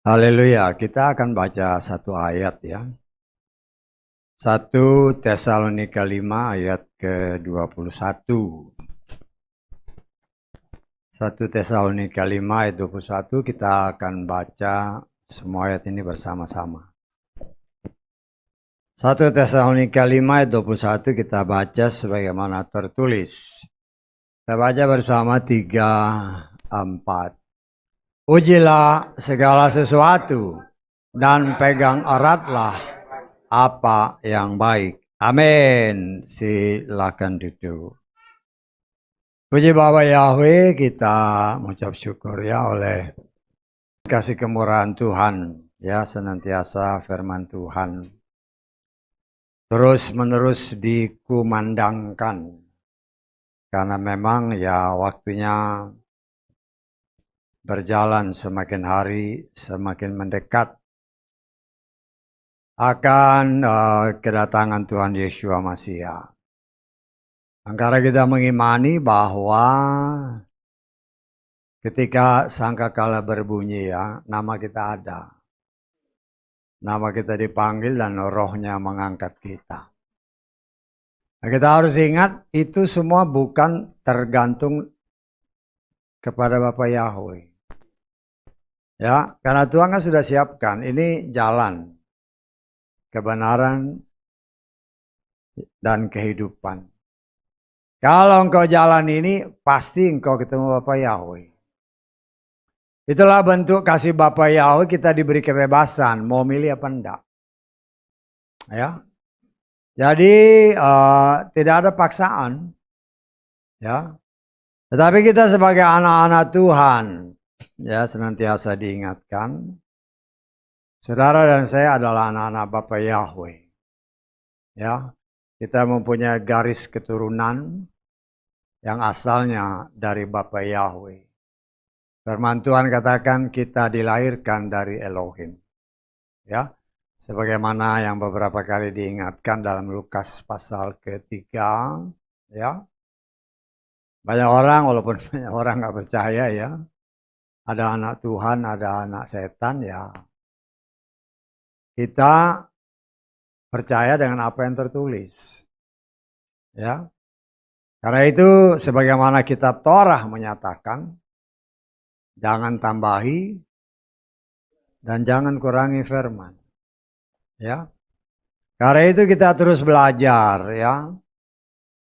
Haleluya, kita akan baca satu ayat ya. 1 Tesalonika 5 ayat ke-21. 1 Tesalonika 5 ayat 21 kita akan baca semua ayat ini bersama-sama. 1 Tesalonika 5 ayat 21 kita baca sebagaimana tertulis. Kita baca bersama 3, 4. Ujilah segala sesuatu dan pegang eratlah apa yang baik. Amin. Silakan duduk. Puji Bapa Yahweh, kita mengucap syukur ya oleh kasih kemurahan Tuhan ya, senantiasa firman Tuhan terus menerus dikumandangkan. Karena memang ya waktunya berjalan semakin hari semakin mendekat akan kedatangan Tuhan Yeshua Masiah. Karena kita mengimani bahwa ketika sangkakala berbunyi ya, nama kita ada. Nama kita dipanggil dan rohnya mengangkat kita. Nah, kita harus ingat itu semua bukan tergantung kepada Bapa Yahweh. Ya, karena Tuhan kan sudah siapkan, ini jalan kebenaran dan kehidupan. Kalau engkau jalan ini, pasti engkau ketemu Bapa Yahweh. Itulah bentuk kasih Bapa Yahweh, kita diberi kebebasan, mau milih apa enggak. Ya. Jadi tidak ada paksaan. Ya. Tetapi kita sebagai anak-anak Tuhan, ya senantiasa diingatkan, saudara dan saya adalah anak-anak Bapa Yahweh. Ya. Kita mempunyai garis keturunan yang asalnya dari Bapa Yahweh. Firman Tuhan katakan kita dilahirkan dari Elohim. Ya, sebagaimana yang beberapa kali diingatkan dalam Lukas pasal ke-3. Ya, banyak orang, walaupun banyak orang nggak percaya ya, ada anak Tuhan, ada anak setan ya. Kita percaya dengan apa yang tertulis. Ya, karena itu sebagaimana kitab Torah menyatakan, jangan tambahi dan jangan kurangi firman. Ya. Karena itu kita terus belajar ya.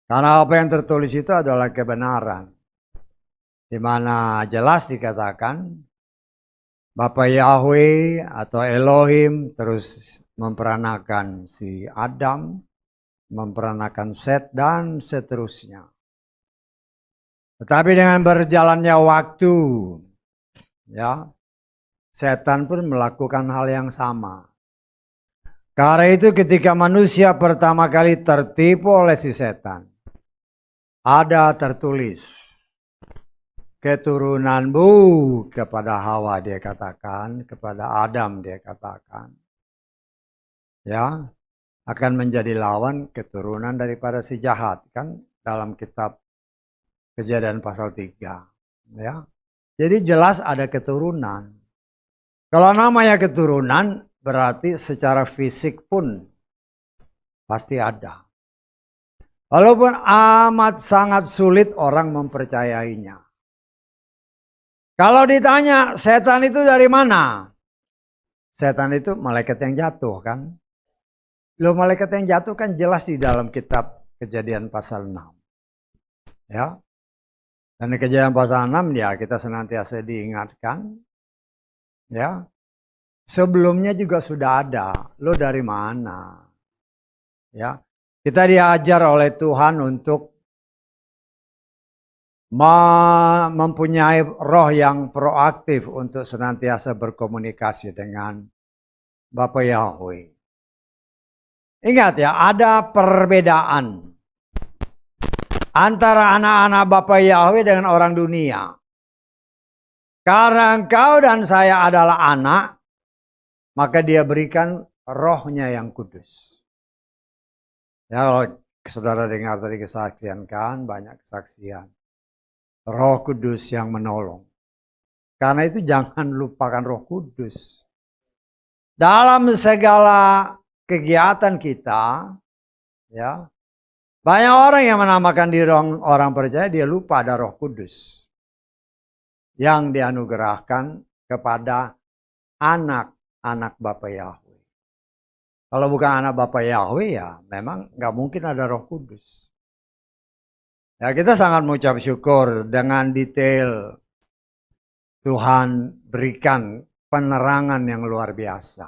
Karena apa yang tertulis itu adalah kebenaran. Di mana jelas dikatakan Bapa Yahweh atau Elohim terus memperanakan si Adam, memperanakan Set dan seterusnya. Tetapi dengan berjalannya waktu ya, setan pun melakukan hal yang sama. Karena itu ketika manusia pertama kali tertipu oleh si setan, ada tertulis, keturunanmu kepada Hawa dia katakan, kepada Adam dia katakan, ya akan menjadi lawan keturunan daripada si jahat, kan dalam kitab Kejadian pasal 3. Ya. Jadi jelas ada keturunan. Kalau namanya keturunan berarti secara fisik pun pasti ada. Walaupun amat sangat sulit orang mempercayainya. Kalau ditanya setan itu dari mana? Setan itu malaikat yang jatuh kan? Loh, malaikat yang jatuh kan jelas di dalam kitab Kejadian pasal 6. Ya. Dan di Kejadian pasal 6 ya kita senantiasa diingatkan. Ya. Sebelumnya juga sudah ada. Lo dari mana? Ya. Kita diajar oleh Tuhan untuk mempunyai roh yang proaktif untuk senantiasa berkomunikasi dengan Bapa Yahweh. Ingat ya, ada perbedaan antara anak-anak Bapa Yahweh dengan orang dunia. Karena engkau dan saya adalah anak, maka dia berikan rohnya yang kudus. Ya, kalau saudara dengar tadi kesaksian kan, banyak kesaksian. Roh Kudus yang menolong. Karena itu jangan lupakan Roh Kudus. Dalam segala kegiatan kita, ya, banyak orang yang menamakan diri orang percaya, dia lupa ada Roh Kudus yang dianugerahkan kepada anak-anak Bapa Yahweh. Kalau bukan anak Bapa Yahweh, ya memang nggak mungkin ada Roh Kudus. Ya, kita sangat mengucap syukur dengan detail Tuhan berikan penerangan yang luar biasa.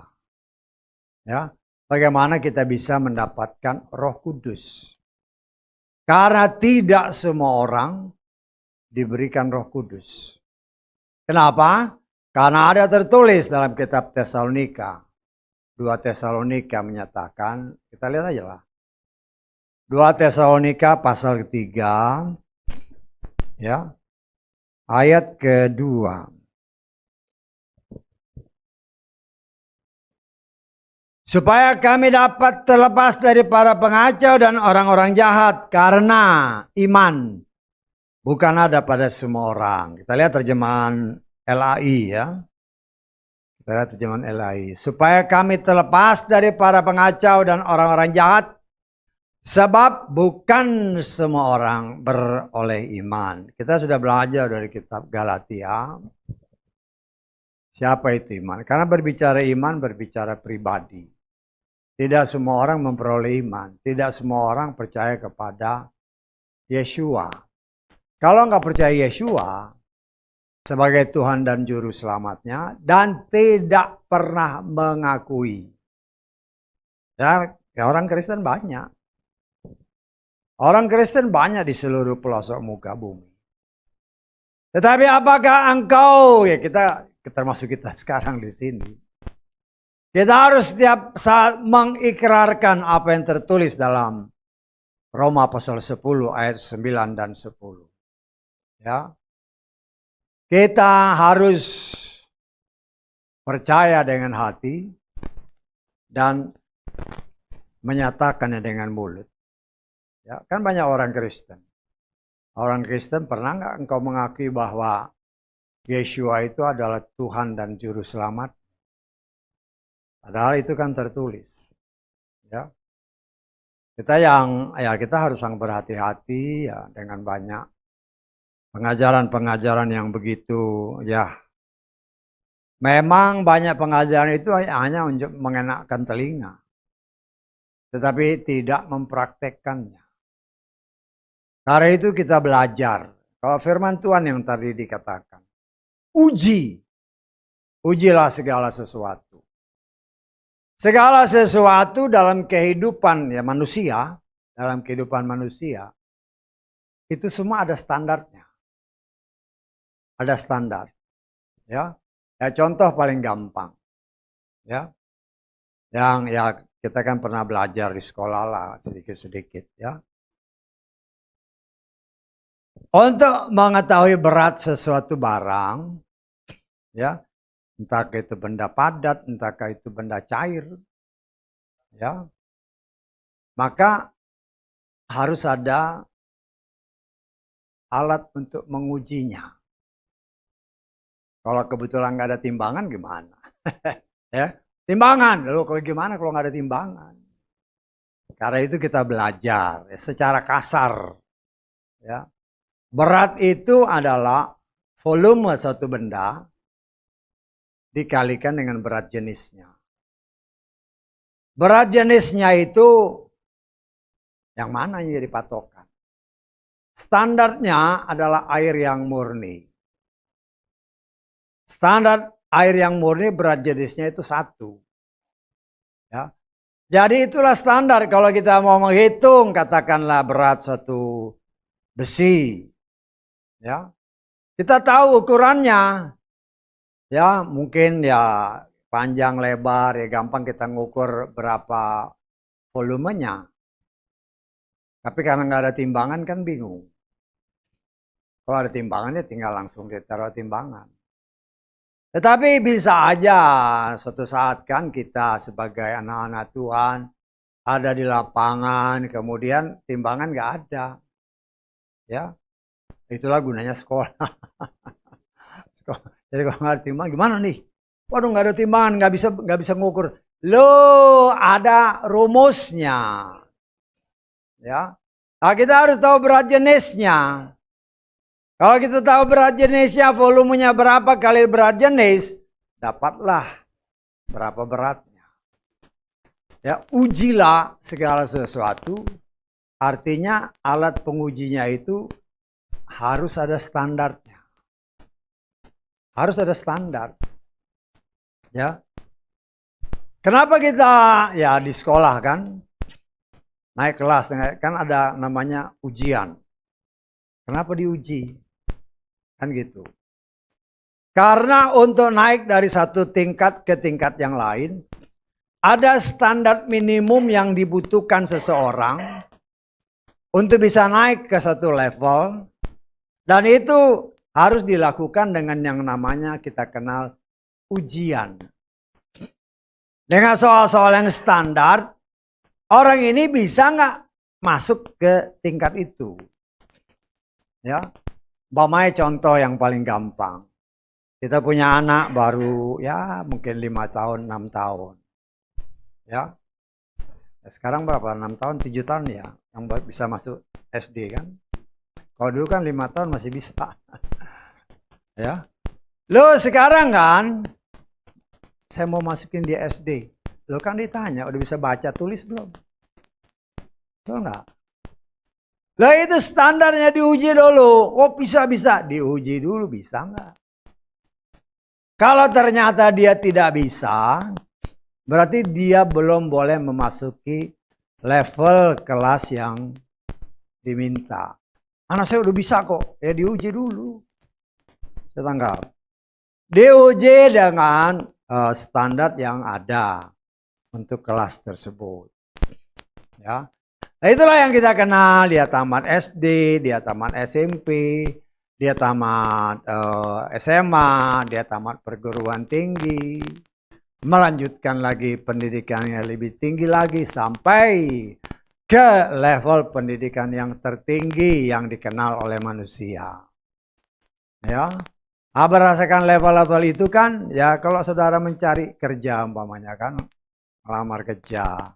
Ya, bagaimana kita bisa mendapatkan Roh Kudus? Karena tidak semua orang diberikan Roh Kudus. Kenapa? Karena ada tertulis dalam kitab Tesalonika. 2 Tesalonika menyatakan, kita lihat aja lah. 2 Tesalonika pasal ketiga, ya, ayat kedua. Supaya kami dapat terlepas dari para pengacau dan orang-orang jahat karena iman bukan ada pada semua orang. Kita lihat terjemahan LAI, ya. Kita lihat terjemahan LAI. Supaya kami terlepas dari para pengacau dan orang-orang jahat, sebab bukan semua orang beroleh iman. Kita sudah belajar dari kitab Galatia. Siapa itu iman? Karena berbicara iman, berbicara pribadi. Tidak semua orang memperoleh iman. Tidak semua orang percaya kepada Yeshua. Kalau nggak percaya Yeshua sebagai Tuhan dan Juru Selamatnya dan tidak pernah mengakui. Ya, orang Kristen banyak. Orang Kristen banyak di seluruh pelosok muka bumi. Tetapi apakah engkau, ya kita termasuk kita sekarang di sini. Kita harus setiap saat mengikrarkan apa yang tertulis dalam Roma pasal 10 ayat 9 dan 10. Ya. Kita harus percaya dengan hati dan menyatakannya dengan mulut. Ya, kan banyak orang Kristen. Orang Kristen, pernah nggak engkau mengakui bahwa Yeshua itu adalah Tuhan dan Juru Selamat? Padahal itu kan tertulis. Ya. Kita harus sangat berhati-hati ya dengan banyak pengajaran-pengajaran yang begitu, ya. Memang banyak pengajaran itu hanya untuk mengenakkan telinga. Tetapi tidak mempraktekkannya. Karena itu kita belajar. Kalau firman Tuhan yang tadi dikatakan. Ujilah segala sesuatu. Segala sesuatu dalam kehidupan ya manusia, dalam kehidupan manusia, itu semua ada standarnya. Ada standar. Ya. Ya contoh paling gampang. Ya. Yang ya kita kan pernah belajar di sekolah lah sedikit-sedikit ya. Untuk mengetahui berat sesuatu barang, ya, entah itu benda padat, entah itu benda cair, ya, maka harus ada alat untuk mengujinya. Kalau kebetulan nggak ada timbangan gimana? Ya, timbangan. Lalu kalau gimana kalau nggak ada timbangan? Karena itu kita belajar ya, secara kasar, ya. Berat itu adalah volume suatu benda dikalikan dengan berat jenisnya. Berat jenisnya itu yang mana yang jadi patokan? Standarnya adalah air yang murni. Standar air yang murni berat jenisnya itu 1. Ya. Jadi itulah standar kalau kita mau menghitung katakanlah berat suatu besi. Ya. Kita tahu ukurannya. Ya, mungkin ya panjang lebar ya gampang kita ngukur berapa volumenya. Tapi karena nggak ada timbangan kan bingung. Kalau ada timbangannya tinggal langsung ditaruh timbangan. Tetapi bisa aja suatu saat kan kita sebagai anak-anak Tuhan ada di lapangan kemudian timbangan nggak ada. Ya. Itulah gunanya sekolah. Jadi kalau nggak ada timbangan gimana nih? Waduh, nggak ada timbangan, nggak bisa ngukur. Loh, ada rumusnya. Ya, nah, kita harus tahu berat jenisnya. Kalau kita tahu berat jenisnya, volumenya berapa kali berat jenis, dapatlah berapa beratnya. Ya, ujilah segala sesuatu. Artinya alat pengujinya itu harus ada standarnya. Harus ada standar. Ya. Kenapa kita ya di sekolah kan naik kelas kan ada namanya ujian. Kenapa diuji? Kan gitu. Karena untuk naik dari satu tingkat ke tingkat yang lain, ada standar minimum yang dibutuhkan seseorang untuk bisa naik ke satu level. Dan itu harus dilakukan dengan yang namanya kita kenal ujian. Dengan soal-soal yang standar, orang ini bisa nggak masuk ke tingkat itu? Ya, umpamanya contoh yang paling gampang. Kita punya anak baru ya mungkin 5 tahun, 6 tahun. Ya. Sekarang berapa? 6 tahun, 7 tahun ya yang bisa masuk SD kan? Kalau dulu kan 5 tahun masih bisa. Ya. Lo sekarang kan saya mau masukin di SD. Lo kan ditanya, udah bisa baca tulis belum? Betul nggak? Lah itu standarnya diuji dulu. Oh bisa-bisa. Diuji dulu bisa nggak? Kalau ternyata dia tidak bisa, berarti dia belum boleh memasuki level kelas yang diminta. Anak saya udah bisa kok. Ya diuji dulu. Saya tanggap. Diuji dengan standar yang ada untuk kelas tersebut. Ya. Nah, itulah yang kita kenal. Dia tamat SD, dia tamat SMP, dia tamat SMA, dia tamat perguruan tinggi, melanjutkan lagi pendidikannya lebih tinggi lagi sampai ke level pendidikan yang tertinggi yang dikenal oleh manusia. Ya. Berdasarkan level-level itu kan, ya kalau saudara mencari kerja umpamanya kan, melamar kerja,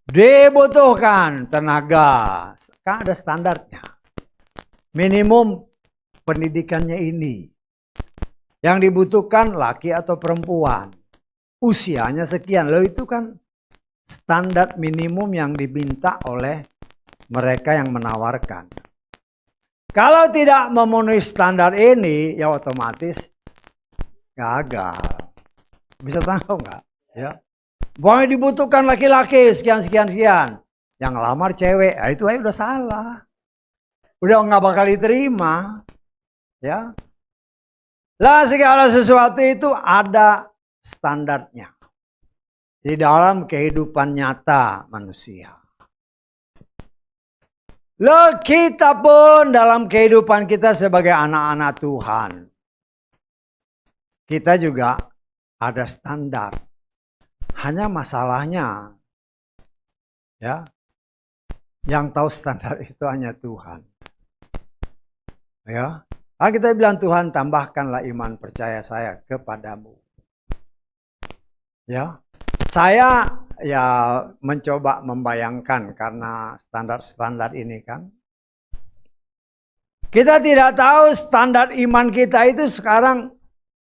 dibutuhkan tenaga, kan ada standarnya. Minimum pendidikannya ini. Yang dibutuhkan laki atau perempuan. Usianya sekian. Loh itu kan standar minimum yang diminta oleh mereka yang menawarkan. Kalau tidak memenuhi standar ini, ya otomatis gagal. Bisa tahu nggak? Ya. Bahwa dibutuhkan laki-laki sekian. Yang ngelamar cewek, ya itu aja udah salah. Udah nggak bakal diterima. Ya. Lah segala sesuatu itu ada standarnya. Di dalam kehidupan nyata manusia. Loh kita pun dalam kehidupan kita sebagai anak-anak Tuhan. Kita juga ada standar. Hanya masalahnya. Ya. Yang tahu standar itu hanya Tuhan. Ya. Nah, kita bilang Tuhan tambahkanlah iman percaya saya kepadamu. Ya. Saya ya mencoba membayangkan karena standar-standar ini kan. Kita tidak tahu standar iman kita itu sekarang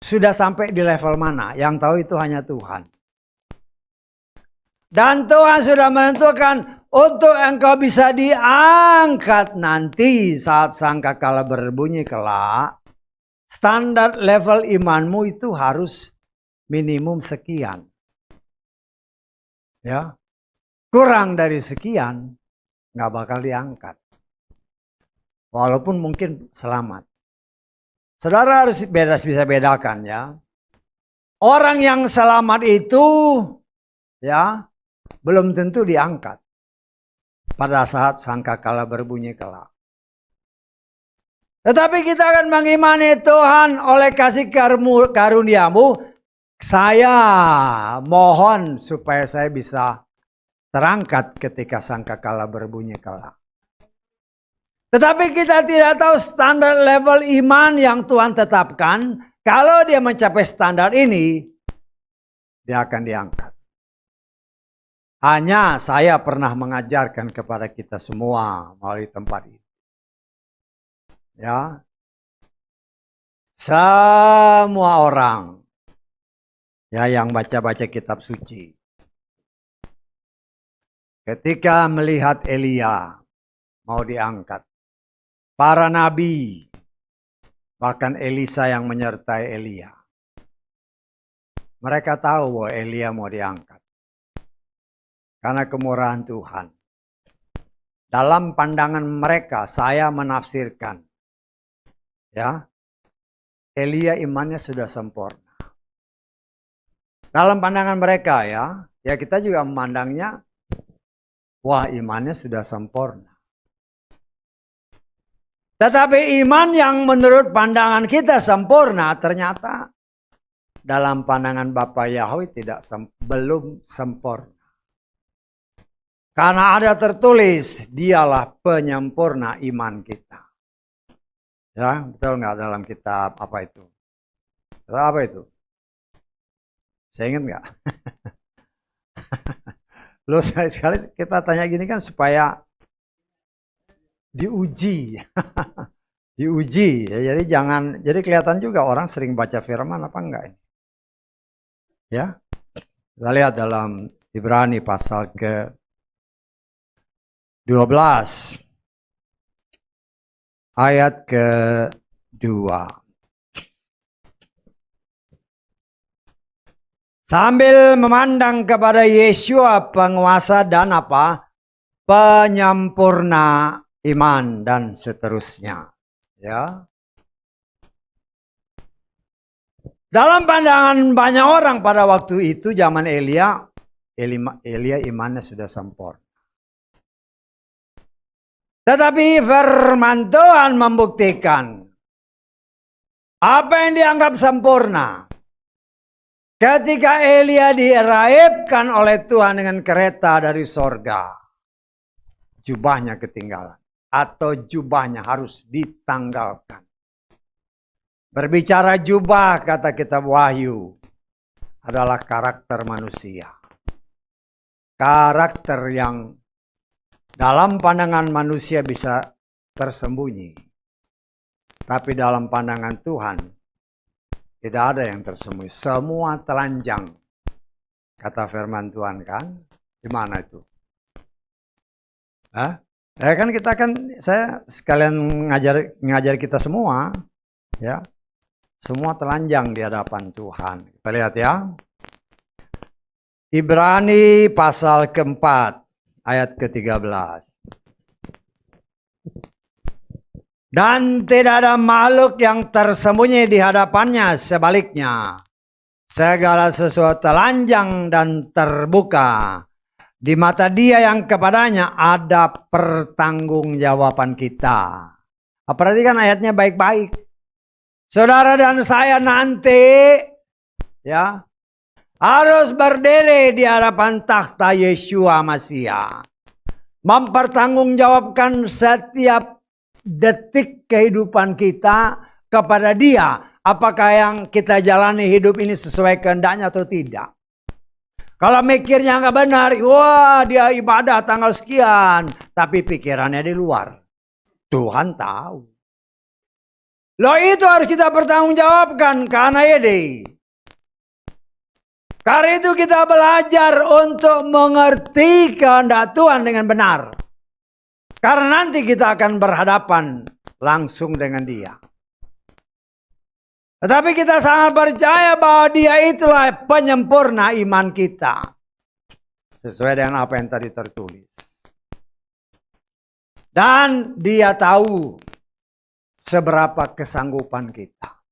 sudah sampai di level mana. Yang tahu itu hanya Tuhan. Dan Tuhan sudah menentukan untuk engkau bisa diangkat nanti saat sangkakala berbunyi kelak. Standar level imanmu itu harus minimum sekian. Ya, kurang dari sekian nggak bakal diangkat. Walaupun mungkin selamat. Saudara harus bisa bedakan ya. Orang yang selamat itu ya belum tentu diangkat pada saat sangkakala berbunyi kelak. Tetapi kita akan mengimani Tuhan oleh kasih karuniamu. Saya mohon supaya saya bisa terangkat ketika sangkakala berbunyi kelak. Tetapi kita tidak tahu standar level iman yang Tuhan tetapkan. Kalau dia mencapai standar ini, dia akan diangkat. Hanya saya pernah mengajarkan kepada kita semua melalui tempat ini. Ya, semua orang ya yang baca-baca kitab suci, ketika melihat Elia mau diangkat, para nabi, bahkan Elisa yang menyertai Elia, mereka tahu bahwa Elia mau diangkat karena kemurahan Tuhan. Dalam pandangan mereka, saya menafsirkan, ya, Elia imannya sudah sempurna. Dalam pandangan mereka ya kita juga memandangnya, wah imannya sudah sempurna. Tetapi iman yang menurut pandangan kita sempurna, ternyata dalam pandangan Bapa Yahweh belum sempurna. Karena ada tertulis, dialah penyempurna iman kita. Ya, betul nggak dalam kitab apa itu? Apa itu? Saya ingat nggak? Loh, sekali kita tanya gini kan supaya diuji. Diuji. Ya, jadi kelihatan juga orang sering baca firman apa enggak ini. Ya. Kita lihat dalam Ibrani pasal ke-12 ayat ke-2. Sambil memandang kepada Yesua penguasa dan penyempurna iman dan seterusnya. Ya. Dalam pandangan banyak orang pada waktu itu zaman Elia imannya sudah sempurna. Tetapi firman Tuhan membuktikan apa yang dianggap sempurna. Ketika Elia diraibkan oleh Tuhan dengan kereta dari sorga, jubahnya ketinggalan. Atau jubahnya harus ditanggalkan. Berbicara jubah, kata kitab Wahyu, adalah karakter manusia. Karakter yang dalam pandangan manusia bisa tersembunyi. Tapi dalam pandangan Tuhan, tidak ada yang tersembunyi. Semua telanjang. Kata firman Tuhan kan. Di mana itu? Hah? Saya sekalian ngajar kita semua. Ya. Semua telanjang di hadapan Tuhan. Kita lihat ya. Ibrani pasal ke-4. Ayat ke-13. Dan tidak ada makhluk yang tersembunyi di hadapannya, sebaliknya. Segala sesuatu telanjang dan terbuka. Di mata dia yang kepadanya ada pertanggungjawaban kita. Perhatikan ayatnya baik-baik. Saudara dan saya nanti ya harus berdiri di hadapan takhta Yeshua Mashiach. Mempertanggungjawabkan setiap detik kehidupan kita kepada dia. Apakah yang kita jalani hidup ini sesuai kehendaknya atau tidak. Kalau mikirnya nggak benar, wah dia ibadah tanggal sekian. Tapi pikirannya di luar. Tuhan tahu. Loh itu harus kita pertanggungjawabkan karena ini. Karena itu kita belajar untuk mengerti kehendak Tuhan dengan benar. Karena nanti kita akan berhadapan langsung dengan dia. Tetapi kita sangat percaya bahwa dia itulah penyempurna iman kita. Sesuai dengan apa yang tadi tertulis. Dan dia tahu seberapa kesanggupan kita.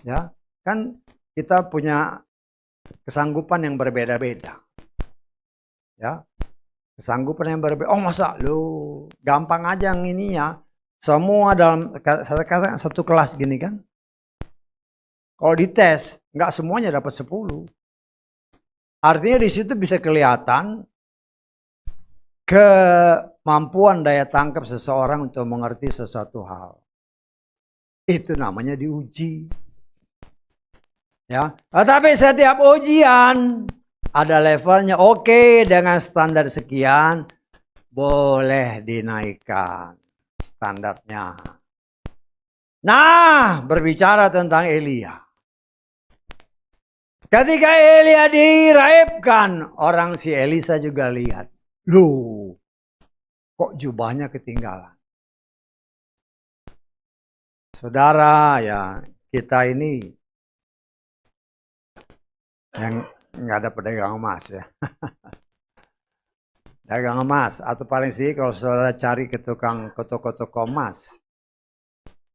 Ya, kan kita punya kesanggupan yang berbeda-beda. Ya. Kesanggupan yang berbeda. Oh masa lu gampang aja yang ininya. Semua dalam satu kelas gini kan. Kalau dites nggak semuanya dapat 10. Artinya di situ bisa kelihatan kemampuan daya tangkap seseorang untuk mengerti sesuatu hal. Itu namanya diuji. Ya, tetapi setiap ujian ada levelnya. Oke, dengan standar sekian boleh dinaikkan standarnya. Nah, berbicara tentang Elia. Ketika Elia diraibkan, orang si Elisa juga lihat. Loh, kok jubahnya ketinggalan? Saudara, ya kita ini yang nggak ada pedagang emas ya. Dagang emas, atau paling sih kalau saudara cari ke toko emas.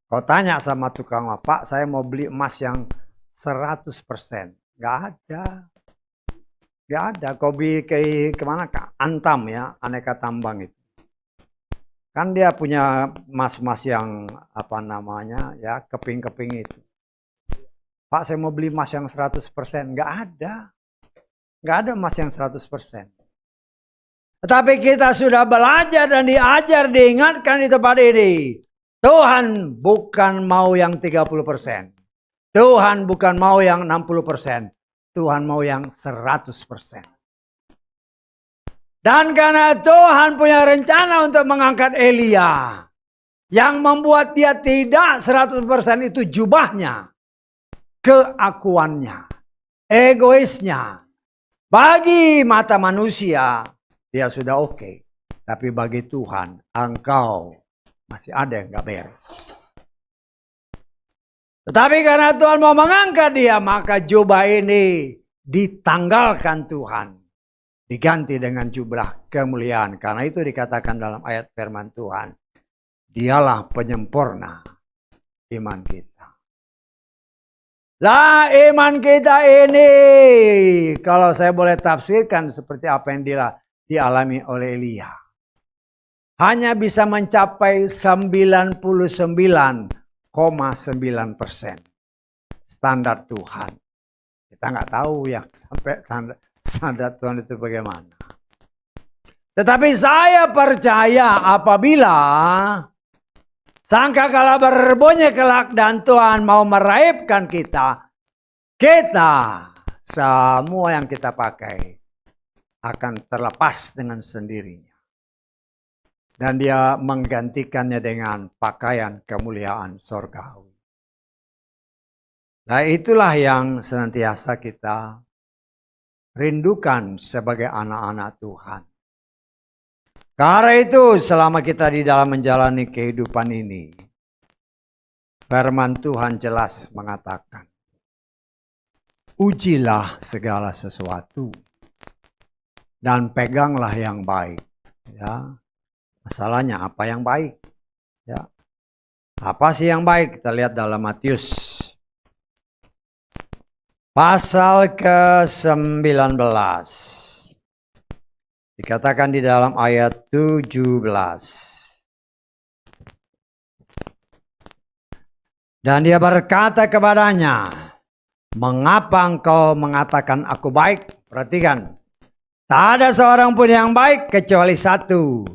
Kau tanya sama tukang emas, Pak saya mau beli emas yang 100%. Nggak ada. Nggak ada. Kau beli kemana? Ke Antam ya, aneka tambang itu. Kan dia punya emas-emas yang apa namanya ya, keping-keping itu. Pak saya mau beli emas yang 100%. Nggak ada. Nggak ada emas yang 100%. Tetapi kita sudah belajar dan diajar, diingatkan di tempat ini. Tuhan bukan mau yang 30%. Tuhan bukan mau yang 60%. Tuhan mau yang 100%. Dan karena Tuhan punya rencana untuk mengangkat Elia. Yang membuat dia tidak 100% itu jubahnya. Keakuannya. Egoisnya. Bagi mata manusia, dia sudah oke. Tapi bagi Tuhan, engkau masih ada yang gak beres. Tetapi karena Tuhan mau mengangkat dia, maka jubah ini ditanggalkan Tuhan. Diganti dengan jubah kemuliaan. Karena itu dikatakan dalam ayat firman Tuhan. Dialah penyempurna iman kita. Lah iman kita ini, kalau saya boleh tafsirkan seperti apa yang dialami oleh Elia. Hanya bisa mencapai 99,9% standar Tuhan. Kita nggak tahu ya sampai standar Tuhan itu bagaimana. Tetapi saya percaya apabila sangkakala berbunyi kelak dan Tuhan mau meraibkan kita semua yang kita pakai akan terlepas dengan sendirinya. Dan dia menggantikannya dengan pakaian kemuliaan sorgawi. Nah itulah yang senantiasa kita rindukan sebagai anak-anak Tuhan. Karena itu selama kita di dalam menjalani kehidupan ini, firman Tuhan jelas mengatakan, ujilah segala sesuatu dan peganglah yang baik. Ya. Masalahnya apa yang baik? Ya. Apa sih yang baik? Kita lihat dalam Matius pasal ke-19. Dikatakan di dalam ayat 17. Dan dia berkata kepadanya, mengapa engkau mengatakan aku baik? Perhatikan, tak ada seorang pun yang baik kecuali satu,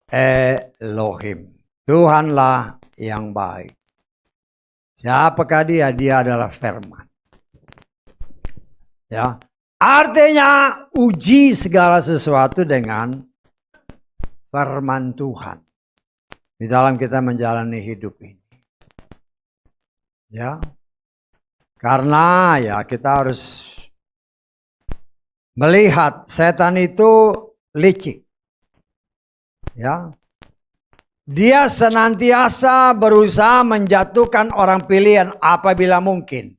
Elohim. Tuhanlah yang baik. Siapakah dia? Dia adalah firman. Ya, artinya uji segala sesuatu dengan firman Tuhan di dalam kita menjalani hidup ini. Ya, karena ya kita harus melihat setan itu licik. Ya, dia senantiasa berusaha menjatuhkan orang pilihan apabila mungkin.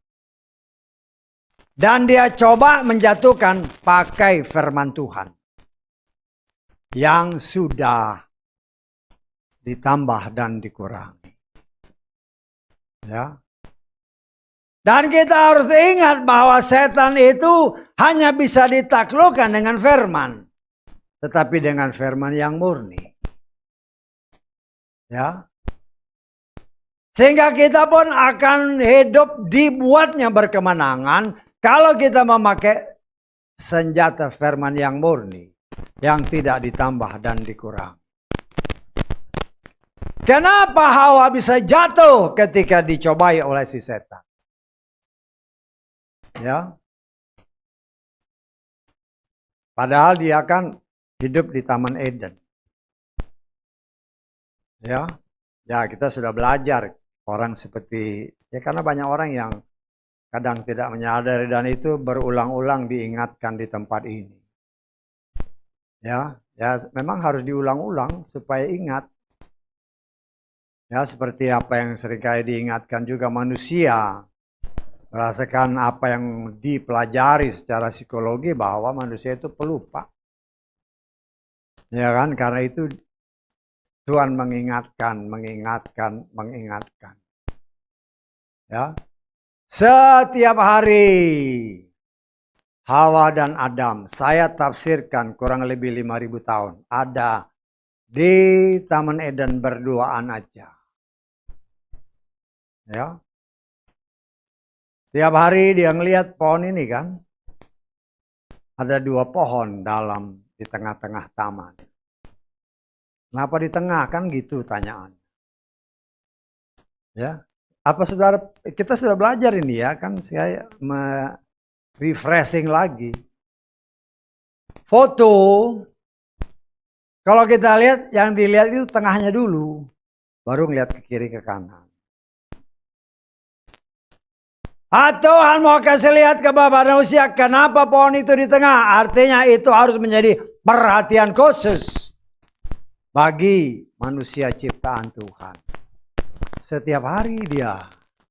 Dan dia coba menjatuhkan pakai firman Tuhan. Yang sudah ditambah dan dikurangi. Ya. Dan kita harus ingat bahwa setan itu hanya bisa ditaklukkan dengan firman. Tetapi dengan firman yang murni. Ya. Sehingga kita pun akan hidup dibuatnya berkemenangan kalau kita memakai senjata firman yang murni, yang tidak ditambah dan dikurangi. Kenapa Hawa bisa jatuh ketika dicobai oleh si setan? Ya. Padahal dia kan hidup di Taman Eden. Ya. Ya, kita sudah belajar orang seperti ya, karena banyak orang yang kadang tidak menyadari dan itu berulang-ulang diingatkan di tempat ini. Ya, memang harus diulang-ulang supaya ingat. Ya, seperti apa yang seringkali diingatkan juga manusia merasakan apa yang dipelajari secara psikologi bahwa manusia itu pelupa. Ya kan, karena itu Tuhan mengingatkan. Ya. Setiap hari Hawa dan Adam, saya tafsirkan kurang lebih 5.000 tahun, ada di Taman Eden berduaan aja. Ya. Tiap hari dia ngelihat pohon ini kan. Ada 2 pohon di tengah-tengah taman. Kenapa di tengah kan gitu tanyaan. Ya. Apa kita sudah belajar ini ya kan, saya refreshing lagi. Foto kalau kita lihat yang dilihat itu tengahnya dulu, baru ngelihat ke kiri ke kanan. Tuhan mau kasih lihat ke Bapak manusia kenapa pohon itu di tengah. Artinya itu harus menjadi perhatian khusus bagi manusia ciptaan Tuhan. Setiap hari dia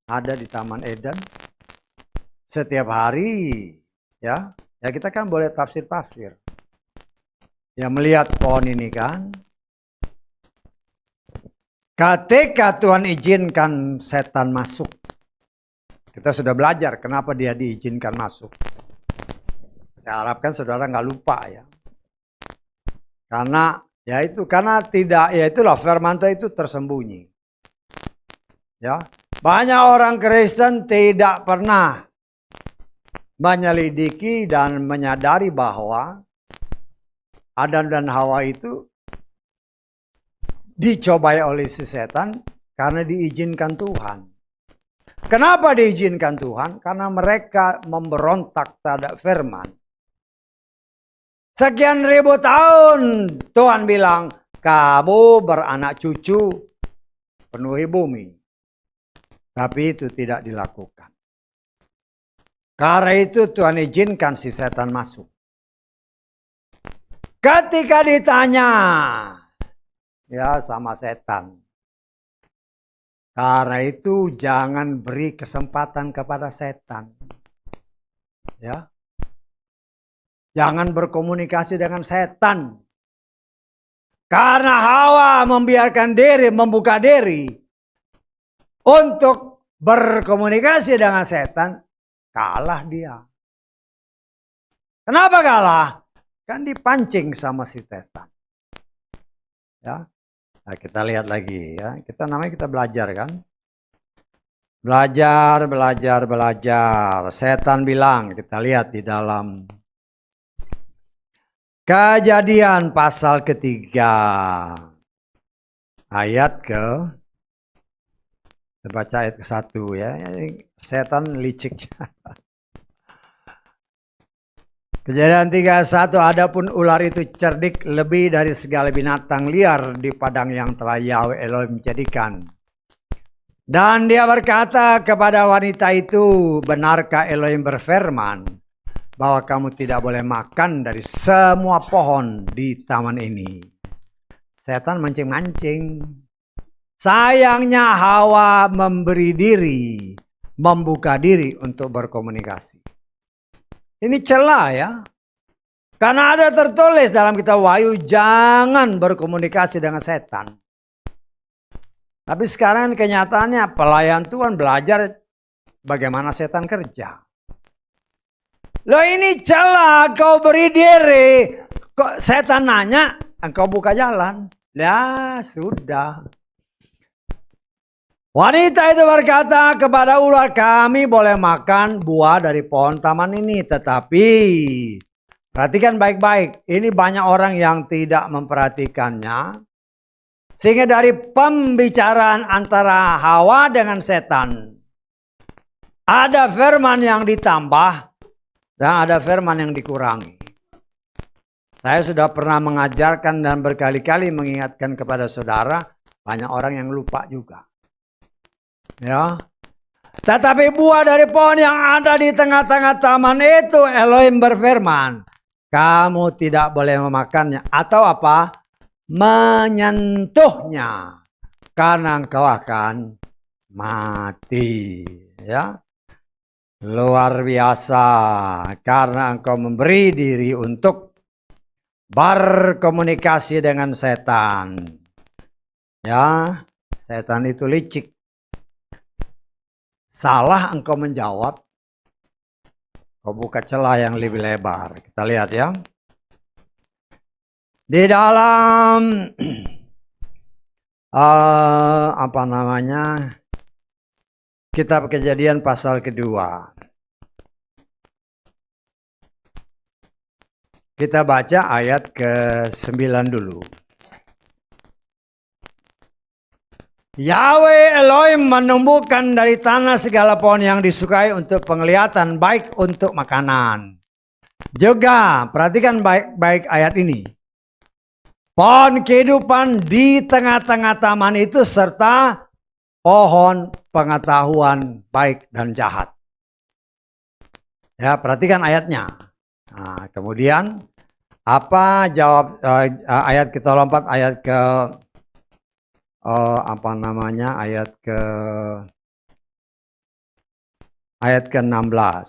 ada di Taman Eden. Setiap hari ya kita kan boleh tafsir. Ya melihat pohon ini kan. Ketika Tuhan izinkan setan masuk. Kita sudah belajar kenapa dia diizinkan masuk. Saya harapkan saudara nggak lupa ya. Karena itulah firman Tuhan itu tersembunyi. Ya, banyak orang Kristen tidak pernah menyelidiki dan menyadari bahwa Adam dan Hawa itu dicobai oleh si setan karena diizinkan Tuhan. Kenapa diizinkan Tuhan? Karena mereka memberontak terhadap firman. Sekian ribu tahun Tuhan bilang, kamu beranak cucu, penuhi bumi. Tapi itu tidak dilakukan. Karena itu Tuhan izinkan si setan masuk. Ketika ditanya ya sama setan, karena itu jangan beri kesempatan kepada setan. Ya. Jangan berkomunikasi dengan setan. Karena Hawa membuka diri untuk berkomunikasi dengan setan, kalah dia. Kenapa kalah? Kan dipancing sama si setan. Ya. Nah, kita lihat lagi ya. Kita belajar kan. Belajar. Setan bilang, kita lihat di dalam Kejadian pasal 3. Ayat kita baca ayat ke-1 ya. Setan licik. Kejadian 3:1, adapun ular itu cerdik lebih dari segala binatang liar di padang yang telah Yahweh Elohim jadikan. Dan dia berkata kepada wanita itu, benarkah Elohim berfirman bahwa kamu tidak boleh makan dari semua pohon di taman ini? Setan mancing-mancing. Sayangnya Hawa membuka diri untuk berkomunikasi. Ini celah ya. Karena ada tertulis dalam kitab Wahyu, jangan berkomunikasi dengan setan. Tapi sekarang kenyataannya pelayan Tuhan belajar bagaimana setan kerja. Loh ini celah, kau beri diri. Kok setan nanya, engkau buka jalan. Ya sudah. Wanita itu berkata kepada ular, kami boleh makan buah dari pohon taman ini. Tetapi, perhatikan baik-baik. Ini banyak orang yang tidak memperhatikannya. Sehingga dari pembicaraan antara Hawa dengan setan, ada firman yang ditambah dan ada firman yang dikurangi. Saya sudah pernah mengajarkan dan berkali-kali mengingatkan kepada saudara, banyak orang yang lupa juga. Ya. Tetapi buah dari pohon yang ada di tengah-tengah taman itu, Elohim berfirman, kamu tidak boleh memakannya. Atau apa? Menyentuhnya. Karena engkau akan mati. Ya. Luar biasa. Karena engkau memberi diri untuk berkomunikasi dengan setan. Ya. Setan itu licik. Salah engkau menjawab, kau buka celah yang lebih lebar. Kita lihat ya. Di dalam Kitab Kejadian pasal kedua. Kita baca ayat ke-9 dulu. Yahweh Elohim menumbuhkan dari tanah segala pohon yang disukai untuk penglihatan, baik untuk makanan. Juga perhatikan baik-baik ayat ini. Pohon kehidupan di tengah-tengah taman itu serta pohon pengetahuan baik dan jahat. Ya, perhatikan ayatnya. Nah, kemudian apa jawab ayat kita lompat ayat ke ayat ke-16.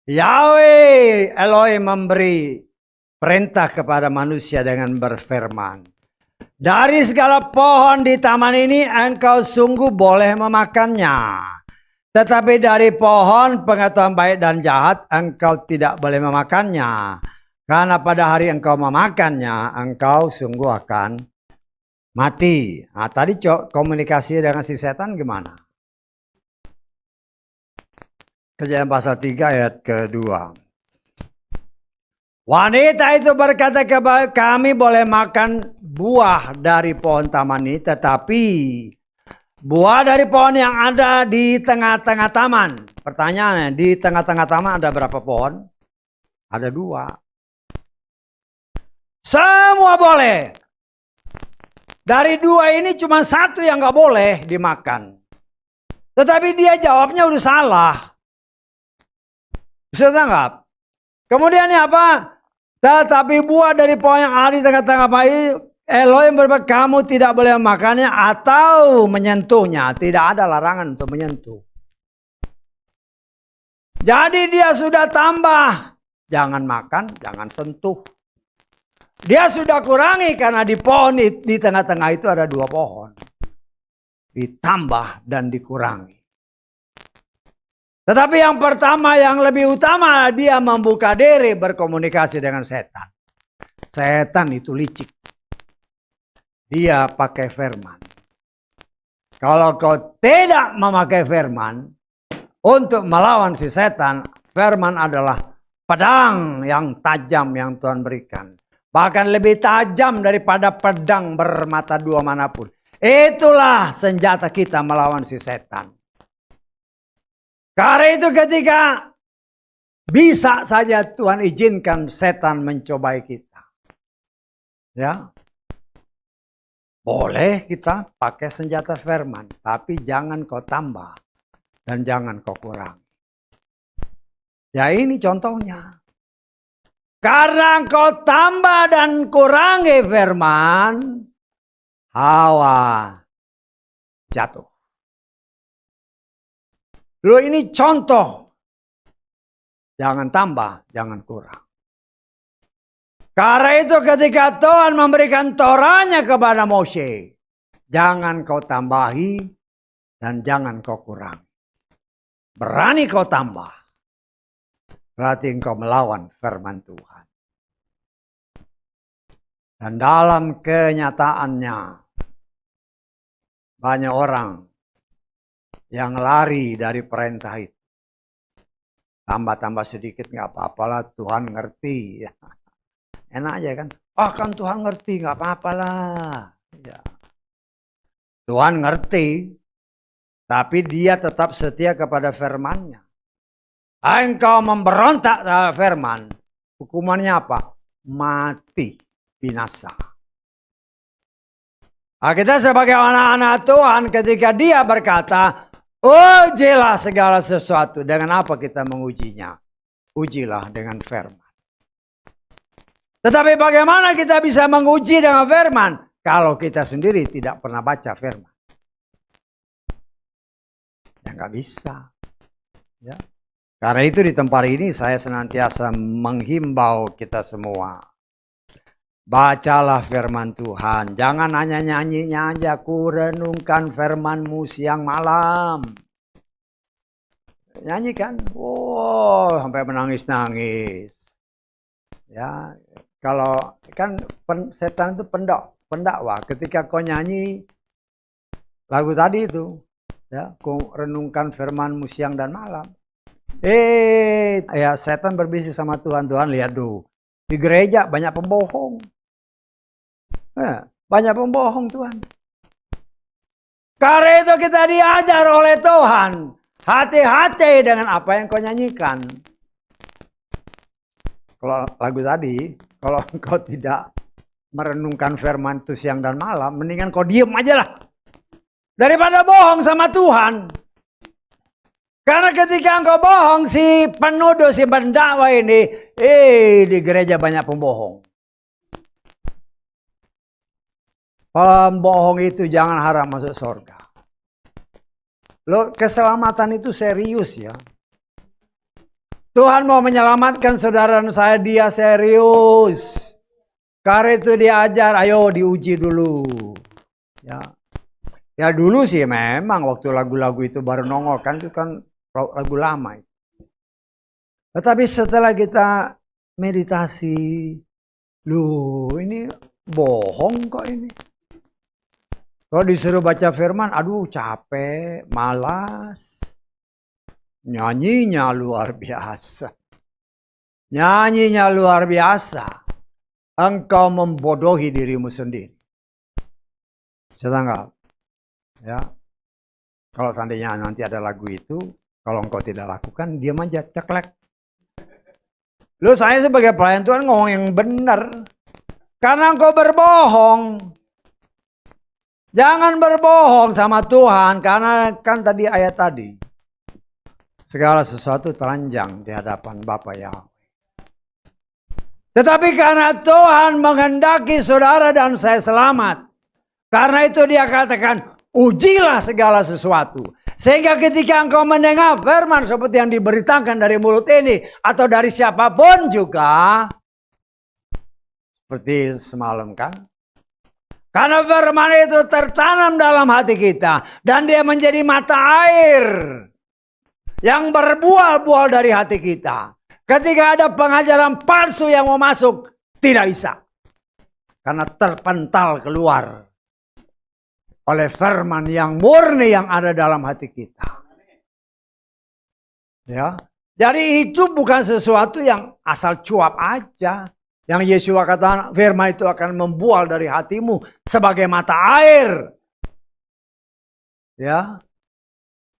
Yahweh Elohim memberi perintah kepada manusia dengan berfirman, dari segala pohon di taman ini engkau sungguh boleh memakannya. Tetapi dari pohon pengetahuan baik dan jahat engkau tidak boleh memakannya. Karena pada hari engkau memakannya, engkau sungguh akan mati. Nah, tadi komunikasi dengan si setan gimana? Kejadian pasal 3 ayat kedua. Wanita itu berkata kepada kami boleh makan buah dari pohon taman ini, tetapi buah dari pohon yang ada di tengah-tengah taman. Pertanyaannya, di tengah-tengah taman ada berapa pohon? Ada 2. Semua boleh. Dari 2 ini cuma 1 yang gak boleh dimakan. Tetapi dia jawabnya udah salah. Bisa tangkap? Kemudian apa? Tetapi buah dari pohon yang ada di tengah-tengah bayi, Elohim berkata, kamu tidak boleh memakannya atau menyentuhnya. Tidak ada larangan untuk menyentuh. Jadi dia sudah tambah. Jangan makan, jangan sentuh. Dia sudah kurangi karena di pohon di tengah-tengah itu ada 2 pohon. Ditambah dan dikurangi. Tetapi yang pertama yang lebih utama, dia membuka diri berkomunikasi dengan setan. Setan itu licik. Dia pakai firman. Kalau kau tidak memakai firman untuk melawan si setan, firman adalah pedang yang tajam yang Tuhan berikan. Bahkan lebih tajam daripada pedang bermata 2 manapun. Itulah senjata kita melawan si setan. Karena itu ketika bisa saja Tuhan izinkan setan mencobai kita. Ya. Boleh kita pakai senjata firman, tapi jangan kau tambah dan jangan kau kurang. Ya ini contohnya. Karena kau tambah dan kurangi firman, Hawa jatuh. Lo ini contoh. Jangan tambah, jangan kurang. Karena itu ketika Tuhan memberikan Torahnya kepada Mose, jangan kau tambahi dan jangan kau kurang. Berani kau tambah, berarti engkau melawan firman Tuhan. Dan dalam kenyataannya, banyak orang yang lari dari perintah itu. Tambah-tambah sedikit nggak apa-apalah, Tuhan ngerti. Enak aja kan. Ah kan Tuhan ngerti, nggak apa-apalah. Ya. Tuhan ngerti, tapi dia tetap setia kepada firman-Nya. Engkau memberontak terhadap firman, hukumannya apa? Mati, binasa. Nah, kita sebagai anak-anak Tuhan ketika dia berkata, ujilah segala sesuatu. Dengan apa kita mengujinya? Ujilah dengan firman. Tetapi bagaimana kita bisa menguji dengan firman kalau kita sendiri tidak pernah baca firman? Ya nggak bisa. Ya. Karena itu di tempat ini saya senantiasa menghimbau kita semua. Bacalah firman Tuhan. Jangan hanya nyanyinya aja. Ku renungkan firman-Mu siang malam. Nyanyikan. Oh, sampai menangis-nangis. Ya, kalau kan setan itu pendakwa. Ketika kau nyanyi lagu tadi itu, ya, ku renungkan firman-Mu siang dan malam. Ya setan berbisik sama Tuhan. Tuhan lihat dulu. Di gereja banyak pembohong. Banyak pembohong Tuhan. Karena itu kita diajar oleh Tuhan. Hati-hati dengan apa yang kau nyanyikan. Kalau lagu tadi, kalau engkau tidak merenungkan firman itu siang dan malam, mendingan kau diem aja lah. Daripada bohong sama Tuhan. Karena ketika engkau bohong, si penuduh, si pendakwa ini, di gereja banyak pembohong. Pembohong itu jangan harap masuk surga. Loh, keselamatan itu serius ya. Tuhan mau menyelamatkan saudara dan saya, dia serius. Karena itu diajar, ayo diuji dulu. Ya dulu sih memang waktu lagu-lagu itu baru nongol kan, itu kan lagu lama. Tetapi setelah kita meditasi, loh ini bohong kok ini. Kalau disuruh baca firman, aduh capek, malas. Nyanyinya luar biasa. Nyanyinya luar biasa. Engkau membodohi dirimu sendiri. Saya tangkap. Ya. Kalau seandainya nanti ada lagu itu, kalau engkau tidak lakukan, diam aja, ceklek. Lu saya sebagai pelayan Tuhan ngomong yang benar. Karena engkau berbohong. Jangan berbohong sama Tuhan, karena kan tadi ayat tadi. Segala sesuatu telanjang di hadapan Bapa Yahweh. Tetapi karena Tuhan menghendaki saudara dan saya selamat. Karena itu dia katakan, ujilah segala sesuatu. Sehingga ketika engkau mendengar firman seperti yang diberitakan dari mulut ini, atau dari siapapun juga, seperti semalam kan. Karena firman itu tertanam dalam hati kita. Dan dia menjadi mata air yang berbuah-buah dari hati kita. Ketika ada pengajaran palsu yang mau masuk, tidak bisa. Karena terpental keluar oleh firman yang murni yang ada dalam hati kita. Ya. Jadi itu bukan sesuatu yang asal cuap aja. Yang Yesus katakan firman itu akan membual dari hatimu sebagai mata air. Ya.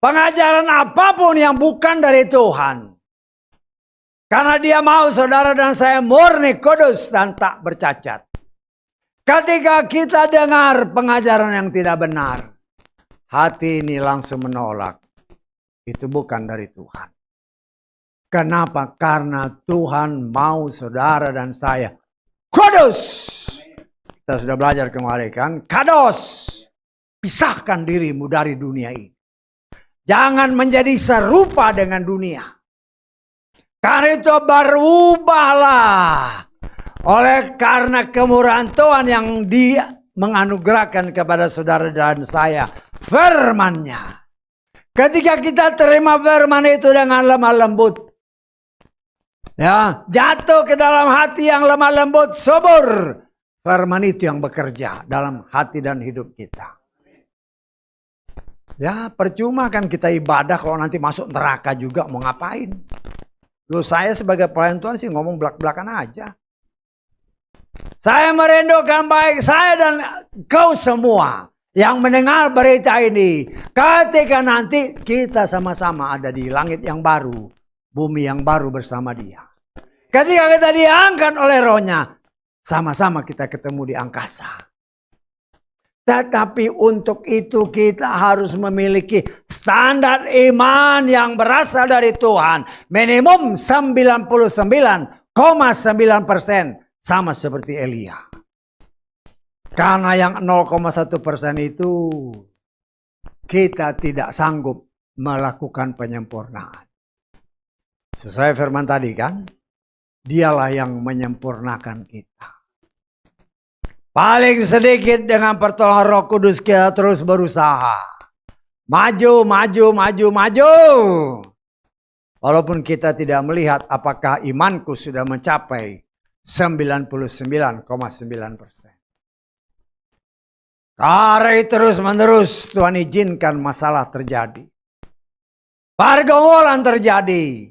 Pengajaran apapun yang bukan dari Tuhan. Karena dia mau saudara dan saya murni, kudus dan tak bercacat. Ketika kita dengar pengajaran yang tidak benar, hati ini langsung menolak. Itu bukan dari Tuhan. Kenapa? Karena Tuhan mau saudara dan saya kudus. Kita sudah belajar kemarin kan, kados. Pisahkan dirimu dari dunia ini. Jangan menjadi serupa dengan dunia. Karena itu berubahlah. Oleh karena kemurahan Tuhan yang dia menganugerahkan kepada saudara dan saya. Firman-Nya. Ketika kita terima firman itu dengan lemah lembut. Ya, jatuh ke dalam hati yang lemah lembut, subur. Firman itu yang bekerja dalam hati dan hidup kita. Ya, percuma kan kita ibadah kalau nanti masuk neraka juga mau ngapain. Loh, saya sebagai pelayan Tuhan sih ngomong belak-belakan aja. Saya merindukan baik saya dan kau semua yang mendengar berita ini. Ketika nanti kita sama-sama ada di langit yang baru, bumi yang baru bersama Dia. Ketika kita diangkat oleh Roh-Nya, sama-sama kita ketemu di angkasa. Tetapi untuk itu kita harus memiliki standar iman yang berasal dari Tuhan. Minimum 99,9% sama seperti Elia. Karena yang 0,1% itu kita tidak sanggup melakukan penyempurnaan. Sesuai firman tadi kan, Dialah yang menyempurnakan kita. Paling sedikit dengan pertolongan Roh Kudus kita terus berusaha. Maju. Walaupun kita tidak melihat apakah imanku sudah mencapai 99,9%. Karena terus menerus Tuhan izinkan masalah terjadi. Pergumulan terjadi.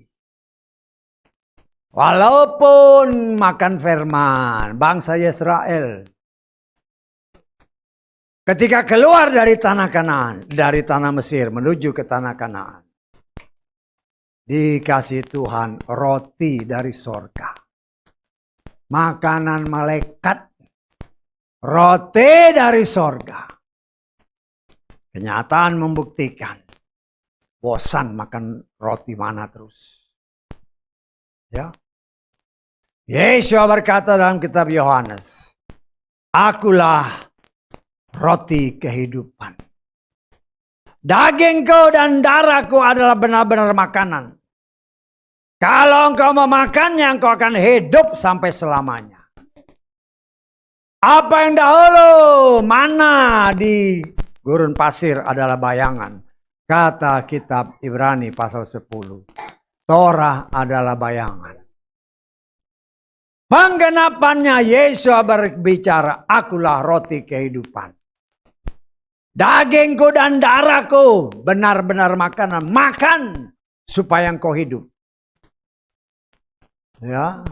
Walaupun makan firman bangsa Israel. Ketika keluar dari tanah Kanaan, dari tanah Mesir menuju ke tanah Kanaan, dikasih Tuhan roti dari sorga. Makanan malaikat, roti dari sorga. Kenyataan membuktikan, bosan makan roti mana terus. Ya. Yesus berkata dalam kitab Yohanes, Akulah roti kehidupan. Dagingku dan darahku adalah benar-benar makanan. Kalau engkau memakannya, engkau akan hidup sampai selamanya. Apa yang dahulu mana di gurun pasir adalah bayangan. Kata kitab Ibrani pasal 10. Torah adalah bayangan. Penggenapannya Yesus berbicara, Akulah roti kehidupan. Dagingku dan darahku benar-benar makanan. Makan supaya engkau hidup. Ya,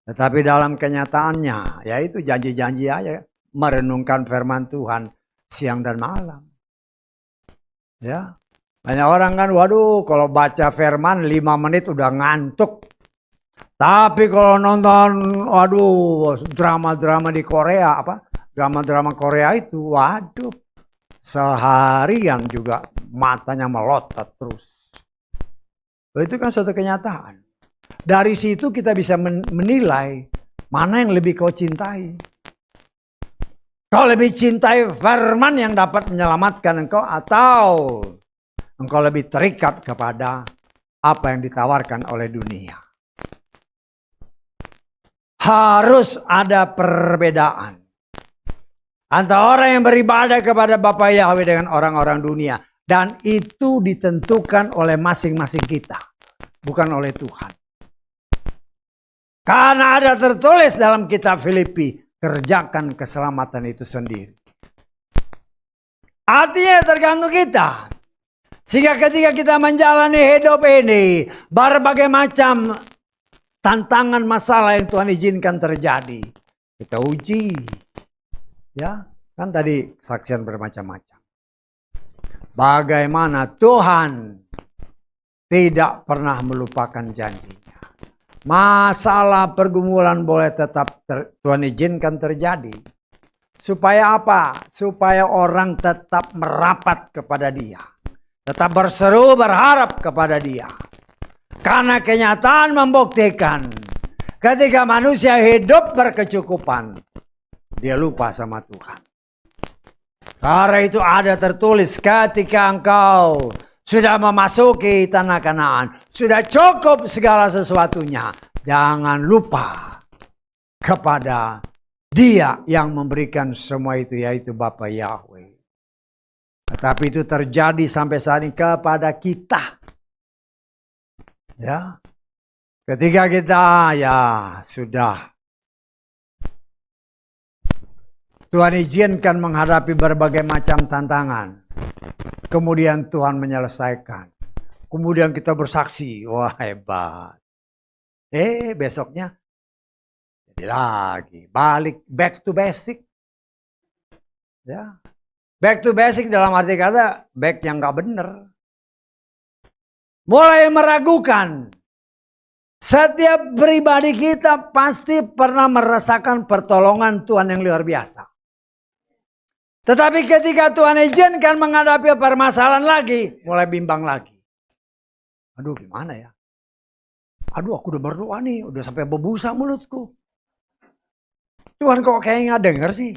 tetapi dalam kenyataannya, yaitu janji-janji aja. Merenungkan firman Tuhan siang dan malam. Ya, banyak orang kan, waduh kalau baca firman 5 menit udah ngantuk. Tapi kalau nonton, waduh drama-drama di Korea, drama-drama Korea itu, waduh. Seharian juga matanya melotot terus. Itu kan suatu kenyataan. Dari situ kita bisa menilai mana yang lebih kau cintai. Kau lebih cintai firman yang dapat menyelamatkan engkau, atau engkau lebih terikat kepada apa yang ditawarkan oleh dunia. Harus ada perbedaan antara orang yang beribadah kepada Bapa Yahweh dengan orang-orang dunia. Dan itu ditentukan oleh masing-masing kita. Bukan oleh Tuhan. Karena ada tertulis dalam kitab Filipi. Kerjakan keselamatan itu sendiri. Artinya tergantung kita. Sehingga ketika kita menjalani hidup ini. Berbagai macam tantangan masalah yang Tuhan izinkan terjadi. Kita uji. Ya, kan tadi kesaksian bermacam-macam. Bagaimana Tuhan tidak pernah melupakan janjinya. Masalah pergumulan boleh tetap Tuhan izinkan terjadi. Supaya apa? Supaya orang tetap merapat kepada Dia. Tetap berseru berharap kepada Dia. Karena kenyataan membuktikan ketika manusia hidup berkecukupan, dia lupa sama Tuhan. Karena itu ada tertulis ketika engkau sudah memasuki tanah Kanaan, sudah cukup segala sesuatunya, jangan lupa kepada Dia yang memberikan semua itu, yaitu Bapa Yahweh. Tetapi itu terjadi sampai saat ini kepada kita. Ya. Ketika kita sudah Tuhan izinkan menghadapi berbagai macam tantangan. Kemudian Tuhan menyelesaikan. Kemudian kita bersaksi. Wah, hebat. Besoknya lagi. Balik, back to basic. Ya. Back to basic dalam arti kata, back yang gak bener. Mulai meragukan. Setiap pribadi kita pasti pernah merasakan pertolongan Tuhan yang luar biasa. Tetapi ketika Tuhan izinkan menghadapi permasalahan lagi, mulai bimbang lagi. Aduh gimana ya? Aduh aku udah berdoa nih, udah sampai berbusa mulutku. Tuhan kok kayak nggak denger sih?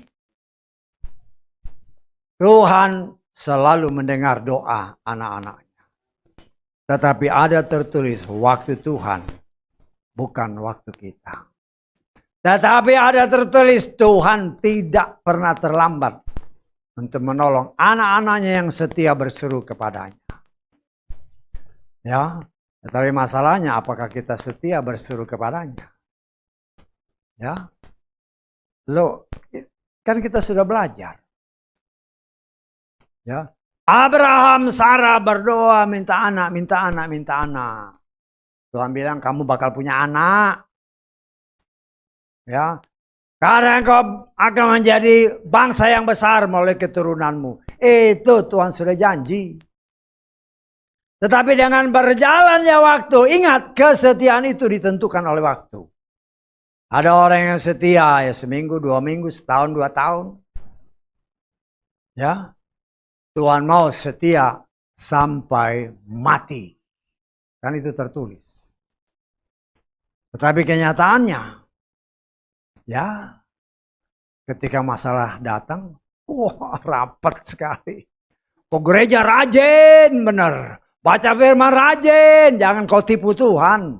Tuhan selalu mendengar doa anak-anaknya. Tetapi ada tertulis waktu Tuhan, bukan waktu kita. Tetapi ada tertulis Tuhan tidak pernah terlambat untuk menolong anak-anaknya yang setia berseru kepadanya. Ya, tetapi masalahnya apakah kita setia berseru kepadanya? Ya, kan kita sudah belajar. Ya, Abraham, Sarah berdoa minta anak, minta anak, minta anak. Tuhan bilang kamu bakal punya anak. Ya, karena engkau akan menjadi bangsa yang besar melalui keturunanmu. Itu Tuhan sudah janji. Tetapi dengan berjalannya waktu, ingat kesetiaan itu ditentukan oleh waktu. Ada orang yang setia ya seminggu, 2 minggu, setahun, 2 tahun. Ya, Tuhan mau setia sampai mati. Kan itu tertulis. Tetapi kenyataannya, ya, ketika masalah datang, wah rapat sekali. Kok gereja rajin bener. Baca firman rajin. Jangan kau tipu Tuhan.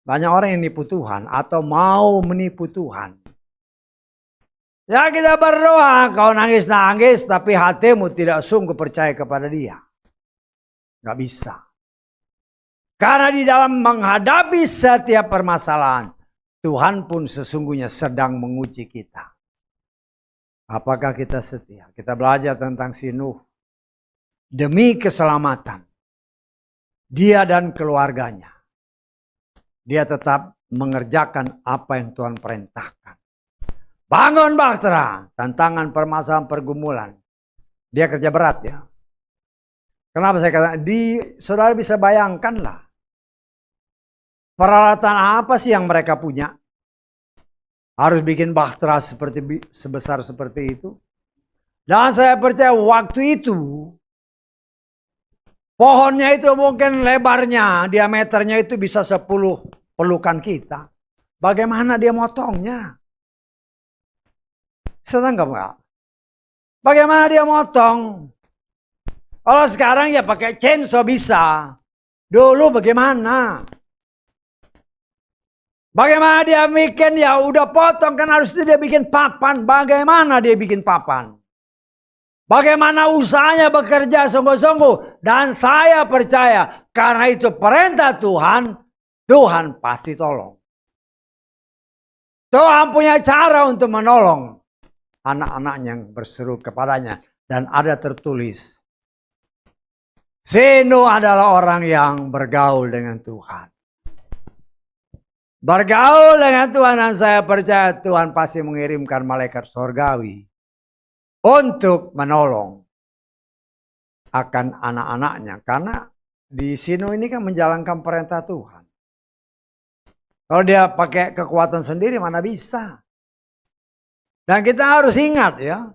Banyak orang yang nipu Tuhan atau mau menipu Tuhan. Ya kita berdoa. Kau nangis-nangis tapi hatimu tidak sungguh percaya kepada dia. Gak bisa. Karena di dalam menghadapi setiap permasalahan, Tuhan pun sesungguhnya sedang menguji kita. Apakah kita setia? Kita belajar tentang si Nuh. Demi keselamatan dia dan keluarganya, dia tetap mengerjakan apa yang Tuhan perintahkan. Bangun bahtera, tantangan, permasalahan, pergumulan. Dia kerja berat ya. Kenapa saya katakan? Saudara bisa bayangkanlah. Peralatan apa sih yang mereka punya? Harus bikin bahtera sebesar seperti itu. Dan saya percaya waktu itu pohonnya itu mungkin lebarnya, diameternya itu bisa 10 pelukan kita. Bagaimana dia motongnya? Bisa tangkap nggak? Bagaimana dia motong? Kalau sekarang ya pakai chainsaw bisa. Dulu bagaimana? Bagaimana dia bikin ya udah potong kan harus dia bikin papan. Bagaimana dia bikin papan? Bagaimana usahanya bekerja sungguh-sungguh. Dan saya percaya karena itu perintah Tuhan. Tuhan pasti tolong. Tuhan punya cara untuk menolong anak-anaknya yang berseru kepadanya. Dan ada tertulis. Si Nuh adalah orang yang bergaul dengan Tuhan. Bergaul dengan Tuhan dan saya percaya Tuhan pasti mengirimkan malaikat surgawi untuk menolong akan anak-anaknya. Karena di Nuh ini kan menjalankan perintah Tuhan. Kalau dia pakai kekuatan sendiri mana bisa. Dan kita harus ingat ya.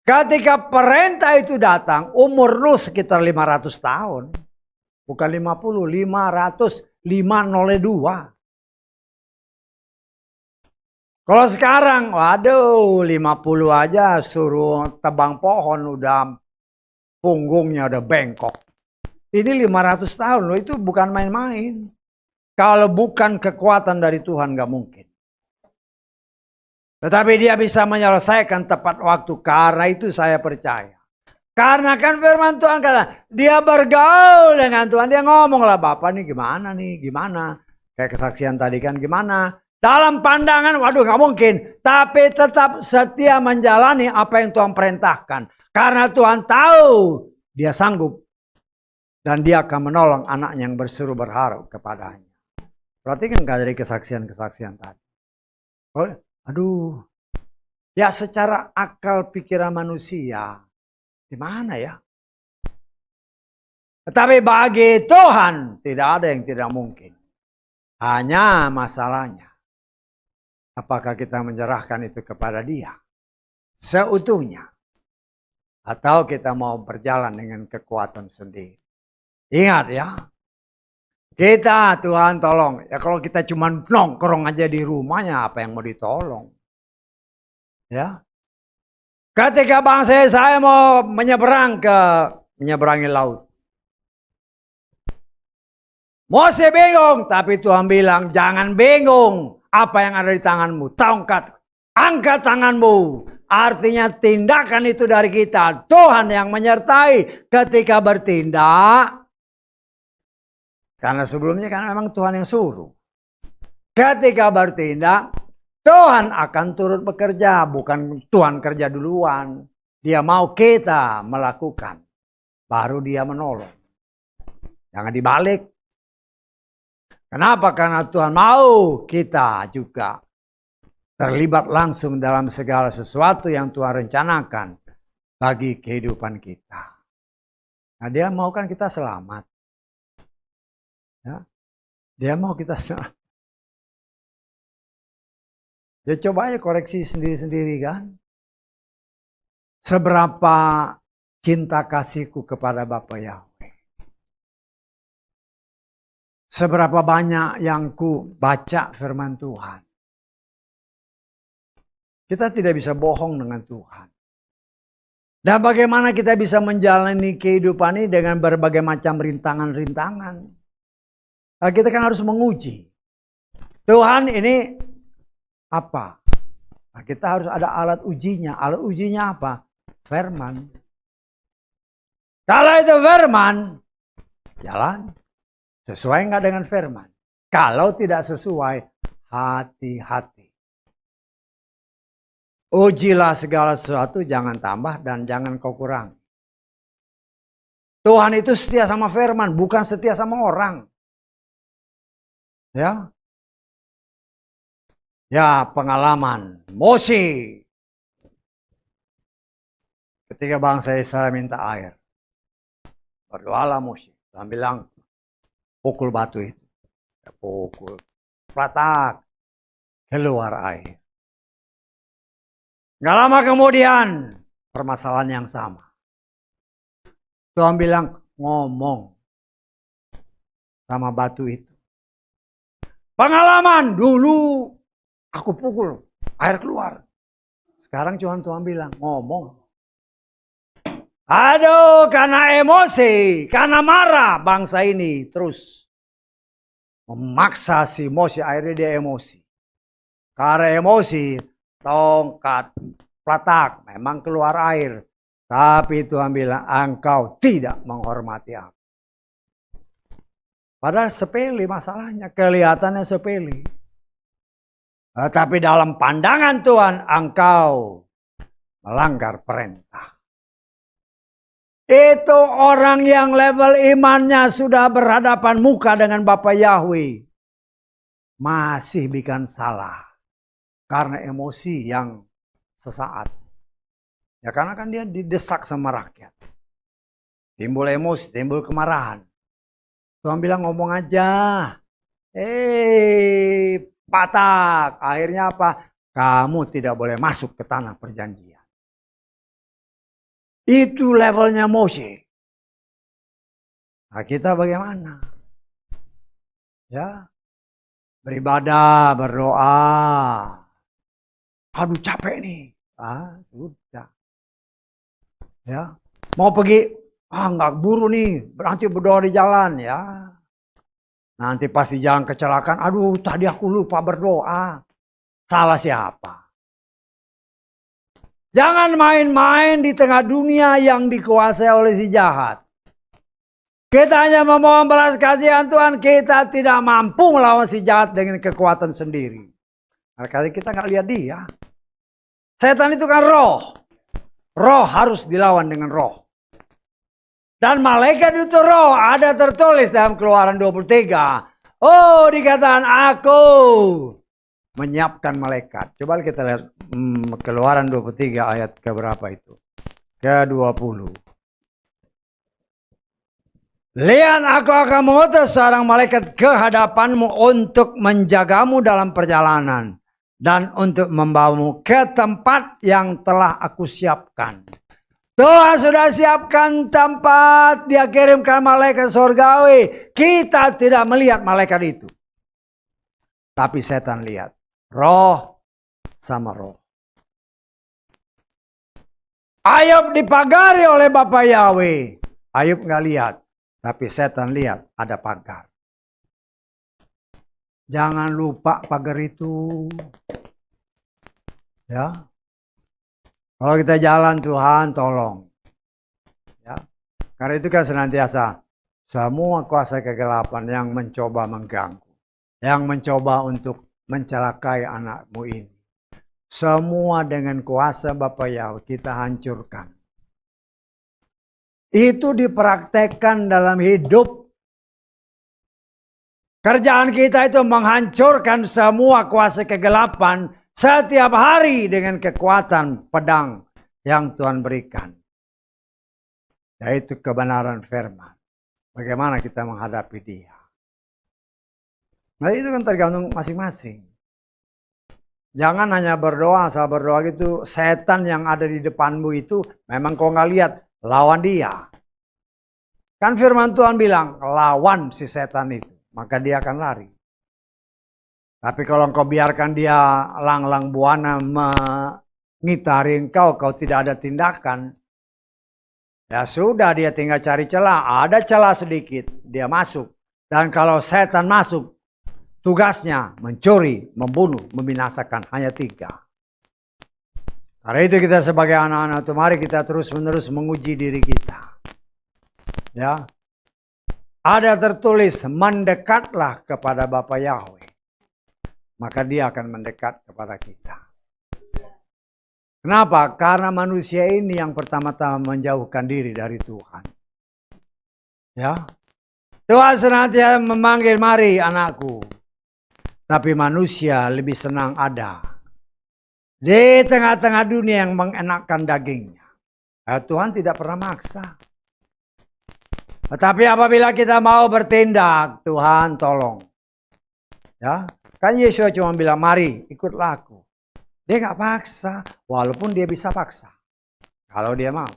Ketika perintah itu datang umur Nuh sekitar 500 tahun. Bukan 50, 500. 502. Kalau sekarang, waduh 50 aja suruh tebang pohon udah punggungnya udah bengkok. Ini 500 tahun loh, itu bukan main-main. Kalau bukan kekuatan dari Tuhan gak mungkin. Tetapi dia bisa menyelesaikan tepat waktu, karena itu saya percaya. Karena kan firman Tuhan kata, dia bergaul dengan Tuhan. Dia ngomong lah, Bapak nih gimana nih, gimana. Kayak kesaksian tadi kan gimana. Dalam pandangan, waduh gak mungkin. Tapi tetap setia menjalani apa yang Tuhan perintahkan. Karena Tuhan tahu dia sanggup. Dan dia akan menolong anaknya yang berseru berharap kepadanya. Perhatikan nggak dari kesaksian-kesaksian tadi. Oh, aduh, ya secara akal pikiran manusia, gimana ya? Tetapi bagi Tuhan tidak ada yang tidak mungkin. Hanya masalahnya, apakah kita menyerahkan itu kepada Dia seutuhnya, atau kita mau berjalan dengan kekuatan sendiri. Ingat ya, kita Tuhan tolong. Ya kalau kita cuma nongkrong aja di rumahnya, apa yang mau ditolong? Ya, ketika bangsa saya mau menyeberangi laut, Mose bingung, tapi Tuhan bilang jangan bingung. Apa yang ada di tanganmu, tongkat, angkat tanganmu. Artinya tindakan itu dari kita. Tuhan yang menyertai ketika bertindak. Karena sebelumnya kan memang Tuhan yang suruh. Ketika bertindak, Tuhan akan turut bekerja. Bukan Tuhan kerja duluan. Dia mau kita melakukan. Baru dia menolong. Jangan dibalik. Kenapa? Karena Tuhan mau kita juga terlibat langsung dalam segala sesuatu yang Tuhan rencanakan bagi kehidupan kita. Nah, Dia mau kan kita selamat. Ya. Dia mau kita selamat. Ya coba aja koreksi sendiri-sendiri kan. Seberapa cinta kasihku kepada Bapa Yahweh. Seberapa banyak yang ku baca firman Tuhan. Kita tidak bisa bohong dengan Tuhan. Dan bagaimana kita bisa menjalani kehidupan ini dengan berbagai macam rintangan-rintangan. Nah, kita kan harus menguji. Tuhan ini apa? Nah, kita harus ada alat ujinya. Alat ujinya apa? Firman. Kalau itu firman, jalan. Sesuai nggak dengan firman? Kalau tidak sesuai, hati-hati. Ujilah segala sesuatu, jangan tambah dan jangan kau kurangi. Tuhan itu setia sama firman, bukan setia sama orang. Ya, ya pengalaman Mose. Ketika bangsa Israel minta air, berdoalah Mose. Tuhan bilang, pukul batu itu. Pukul. Pratak. Keluar air. Gak lama kemudian. Permasalahan yang sama. Tuhan bilang. Ngomong. Sama batu itu. Pengalaman. Dulu. Aku pukul. Air keluar. Sekarang Tuhan bilang. Ngomong. Aduh, karena emosi, karena marah bangsa ini terus memaksa si Mose, akhirnya dia emosi. Karena emosi, tongkat, pratak, memang keluar air. Tapi Tuhan bilang, engkau tidak menghormati aku. Padahal sepele masalahnya, kelihatannya sepele. Tapi dalam pandangan Tuhan, engkau melanggar perintah. Itu orang yang level imannya sudah berhadapan muka dengan Bapa Yahweh. Masih bikin salah. Karena emosi yang sesaat. Ya karena kan dia didesak sama rakyat. Timbul emosi, timbul kemarahan. Tuhan bilang ngomong aja. Patak. Akhirnya apa? Kamu tidak boleh masuk ke tanah perjanjian. Itu levelnya Mose. Nah, kita bagaimana? Ya, beribadah, berdoa. Aduh capek nih. Sudah. Ya, mau pergi, nggak buru nih, nanti berdoa di jalan ya. Nanti pasti jalan kecelakaan. Aduh, tadi aku lupa berdoa. Salah siapa? Jangan main-main di tengah dunia yang dikuasai oleh si jahat. Kita hanya memohon belas kasihan Tuhan, kita tidak mampu melawan si jahat dengan kekuatan sendiri. Karena kita nggak lihat dia. Setan itu kan roh. Roh harus dilawan dengan roh. Dan malaikat itu roh, ada tertulis dalam Keluaran 23. Oh, dikatakan aku menyiapkan malaikat. Coba kita lihat Keluaran 23 ayat ke berapa itu? Ke-20. Lihat, aku akan mengutus seorang malaikat ke hadapanmu untuk menjagamu dalam perjalanan dan untuk membawamu ke tempat yang telah aku siapkan. Tuhan sudah siapkan tempat, dia kirimkan malaikat surgawi. Kita tidak melihat malaikat itu. Tapi setan lihat. Roh sama roh. Ayub dipagari oleh Bapak Yahweh. Ayub nggak lihat. Tapi setan lihat ada pagar. Jangan lupa pagar itu. Ya. Kalau kita jalan, Tuhan tolong. Ya. Karena itu kan senantiasa semua kuasa kegelapan yang mencoba mengganggu, yang mencoba untuk mencelakai anakmu ini. Semua dengan kuasa Bapak Yahweh kita hancurkan. Itu dipraktekkan dalam hidup. Kerjaan kita itu menghancurkan semua kuasa kegelapan setiap hari dengan kekuatan pedang yang Tuhan berikan. Yaitu kebenaran firman. Bagaimana kita menghadapi dia. Nah itu kan tergantung masing-masing. Jangan hanya berdoa, asal berdoa gitu. Setan yang ada di depanmu itu memang kau nggak lihat. Lawan dia. Kan firman Tuhan bilang, lawan si setan itu. Maka dia akan lari. Tapi kalau engkau biarkan dia lang-lang buana mengitari engkau, kau tidak ada tindakan. Ya sudah, dia tinggal cari celah. Ada celah sedikit, dia masuk. Dan kalau setan masuk, tugasnya mencuri, membunuh, membinasakan. Hanya 3. Karena itu kita sebagai anak-anak itu, mari kita terus-menerus menguji diri kita. Ya, ada tertulis, mendekatlah kepada Bapa Yahweh. Maka dia akan mendekat kepada kita. Kenapa? Karena manusia ini yang pertama-tama menjauhkan diri dari Tuhan. Ya, Tuhan senantiasa memanggil, mari anakku. Tapi manusia lebih senang ada di tengah-tengah dunia yang mengenakkan dagingnya. Tuhan tidak pernah maksa. Tetapi apabila kita mau bertindak, Tuhan tolong. Ya, kan Yesus cuma bilang, mari ikutlah aku. Dia nggak paksa, walaupun dia bisa paksa. Kalau dia mau.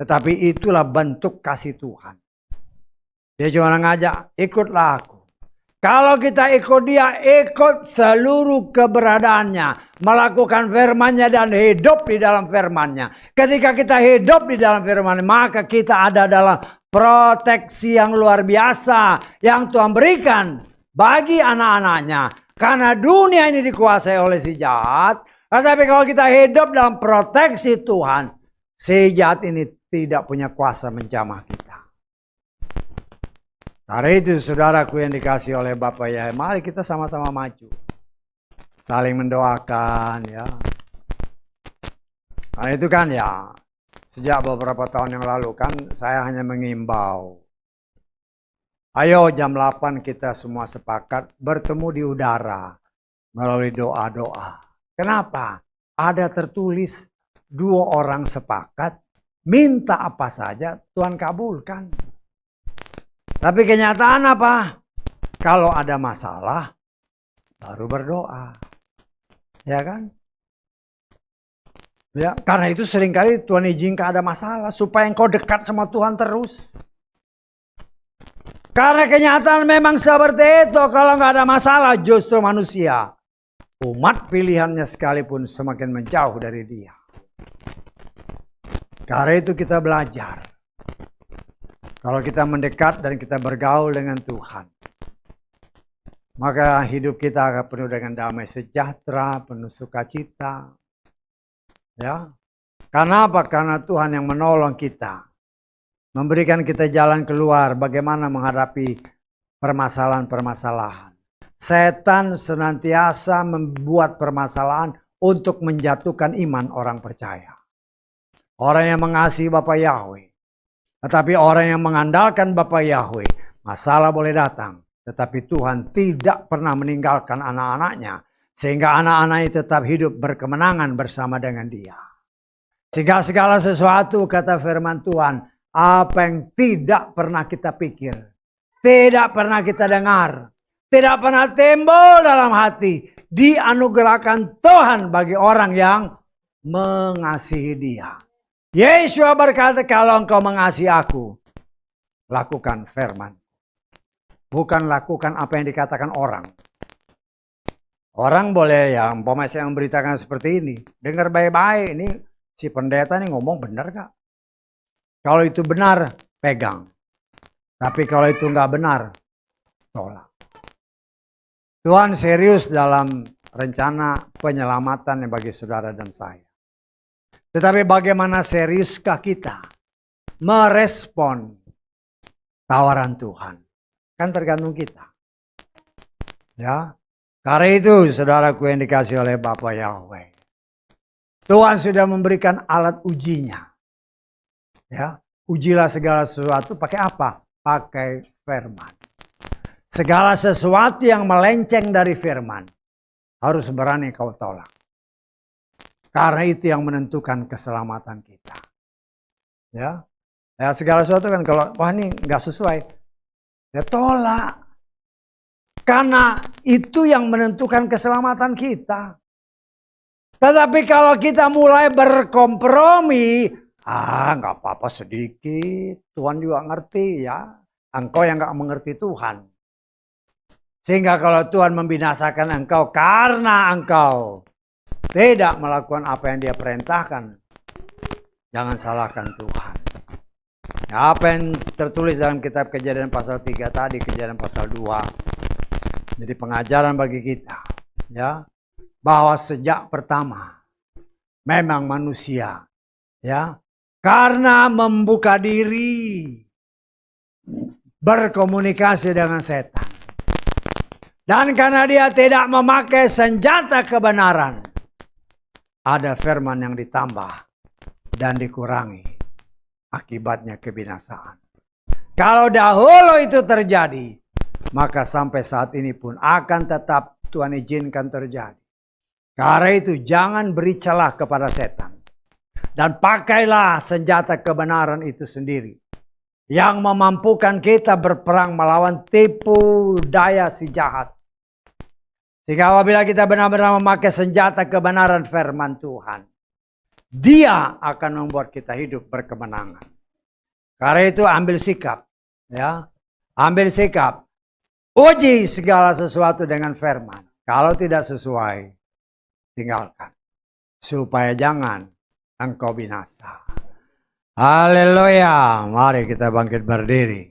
Tetapi itulah bentuk kasih Tuhan. Dia cuma ngajak, ikutlah aku. Kalau kita ikut dia, ikut seluruh keberadaannya. Melakukan firman-Nya dan hidup di dalam firman-Nya. Ketika kita hidup di dalam firman-Nya, maka kita ada dalam proteksi yang luar biasa. Yang Tuhan berikan bagi anak-anaknya. Karena dunia ini dikuasai oleh si jahat. Tetapi kalau kita hidup dalam proteksi Tuhan, si jahat ini tidak punya kuasa menjamah kita. Karena itu saudaraku yang dikasih oleh Bapak ya, mari kita sama-sama maju. Saling mendoakan ya. Karena itu kan ya, sejak beberapa tahun yang lalu kan saya hanya mengimbau. Ayo jam 8 kita semua sepakat bertemu di udara melalui doa-doa. Kenapa? Ada tertulis 2 orang sepakat, minta apa saja Tuhan kabulkan. Tapi kenyataan apa? Kalau ada masalah, baru berdoa. Ya kan? Ya, karena itu seringkali Tuhan izinkan ada masalah, supaya engkau dekat sama Tuhan terus. Karena kenyataan memang seperti itu, kalau nggak ada masalah, justru manusia, umat pilihannya sekalipun semakin menjauh dari dia. Karena itu kita belajar. Kalau kita mendekat dan kita bergaul dengan Tuhan, maka hidup kita akan penuh dengan damai sejahtera, penuh sukacita. Ya. Karena apa? Karena Tuhan yang menolong kita. Memberikan kita jalan keluar bagaimana menghadapi permasalahan-permasalahan. Setan senantiasa membuat permasalahan untuk menjatuhkan iman orang percaya. Orang yang mengasihi Bapa Yahweh. Tetapi orang yang mengandalkan Bapa Yahweh, masalah boleh datang, Tetapi Tuhan tidak pernah meninggalkan anak-anaknya. Sehingga anak-anaknya tetap hidup berkemenangan bersama dengan Dia. Sehingga segala sesuatu, kata firman Tuhan, apa yang tidak pernah kita pikir, tidak pernah kita dengar, tidak pernah timbul dalam hati, dianugerahkan Tuhan bagi orang yang mengasihi Dia. Yesus berkata, kalau engkau mengasihi aku, lakukan firman. Bukan lakukan apa yang dikatakan orang. Orang boleh ya, umpama saya memberitakan seperti ini. Dengar baik-baik, ini si pendeta ini ngomong benar gak? Kalau itu benar, pegang. Tapi kalau itu nggak benar, tolak. Tuhan serius dalam rencana penyelamatan bagi saudara dan saya. Tetapi bagaimana seriuskah kita merespon tawaran Tuhan? Kan tergantung kita. Ya. Karena itu saudaraku yang dikasih oleh Bapa Yahweh. Tuhan sudah memberikan alat ujinya. Ya. Ujilah segala sesuatu pakai apa? Pakai firman. Segala sesuatu yang melenceng dari firman harus berani kau tolak. Karena itu yang menentukan keselamatan kita. Ya, segala sesuatu kan kalau wah ini nggak sesuai, ya tolak. Karena itu yang menentukan keselamatan kita. Tetapi kalau kita mulai berkompromi, nggak apa-apa sedikit, Tuhan juga ngerti ya. Engkau yang nggak mengerti Tuhan. Sehingga kalau Tuhan membinasakan engkau karena engkau tidak melakukan apa yang Dia perintahkan, jangan salahkan Tuhan. Ya, apa yang tertulis dalam kitab Kejadian pasal 3 tadi, Kejadian pasal 2. Jadi pengajaran bagi kita, ya, bahwa sejak pertama memang manusia, ya, karena membuka diri berkomunikasi dengan setan. Dan karena dia tidak memakai senjata kebenaran, ada firman yang ditambah dan dikurangi. Akibatnya kebinasaan. Kalau dahulu itu terjadi, maka sampai saat ini pun akan tetap Tuhan izinkan terjadi. Karena itu jangan beri celah kepada setan. Dan pakailah senjata kebenaran itu sendiri. Yang memampukan kita berperang melawan tipu daya si jahat. Sehingga apabila kita benar-benar memakai senjata kebenaran firman Tuhan, Dia akan membuat kita hidup berkemenangan. Karena itu ambil sikap, ya, ambil sikap, uji segala sesuatu dengan firman. Kalau tidak sesuai, tinggalkan, supaya jangan engkau binasa. Haleluya, mari kita bangkit berdiri.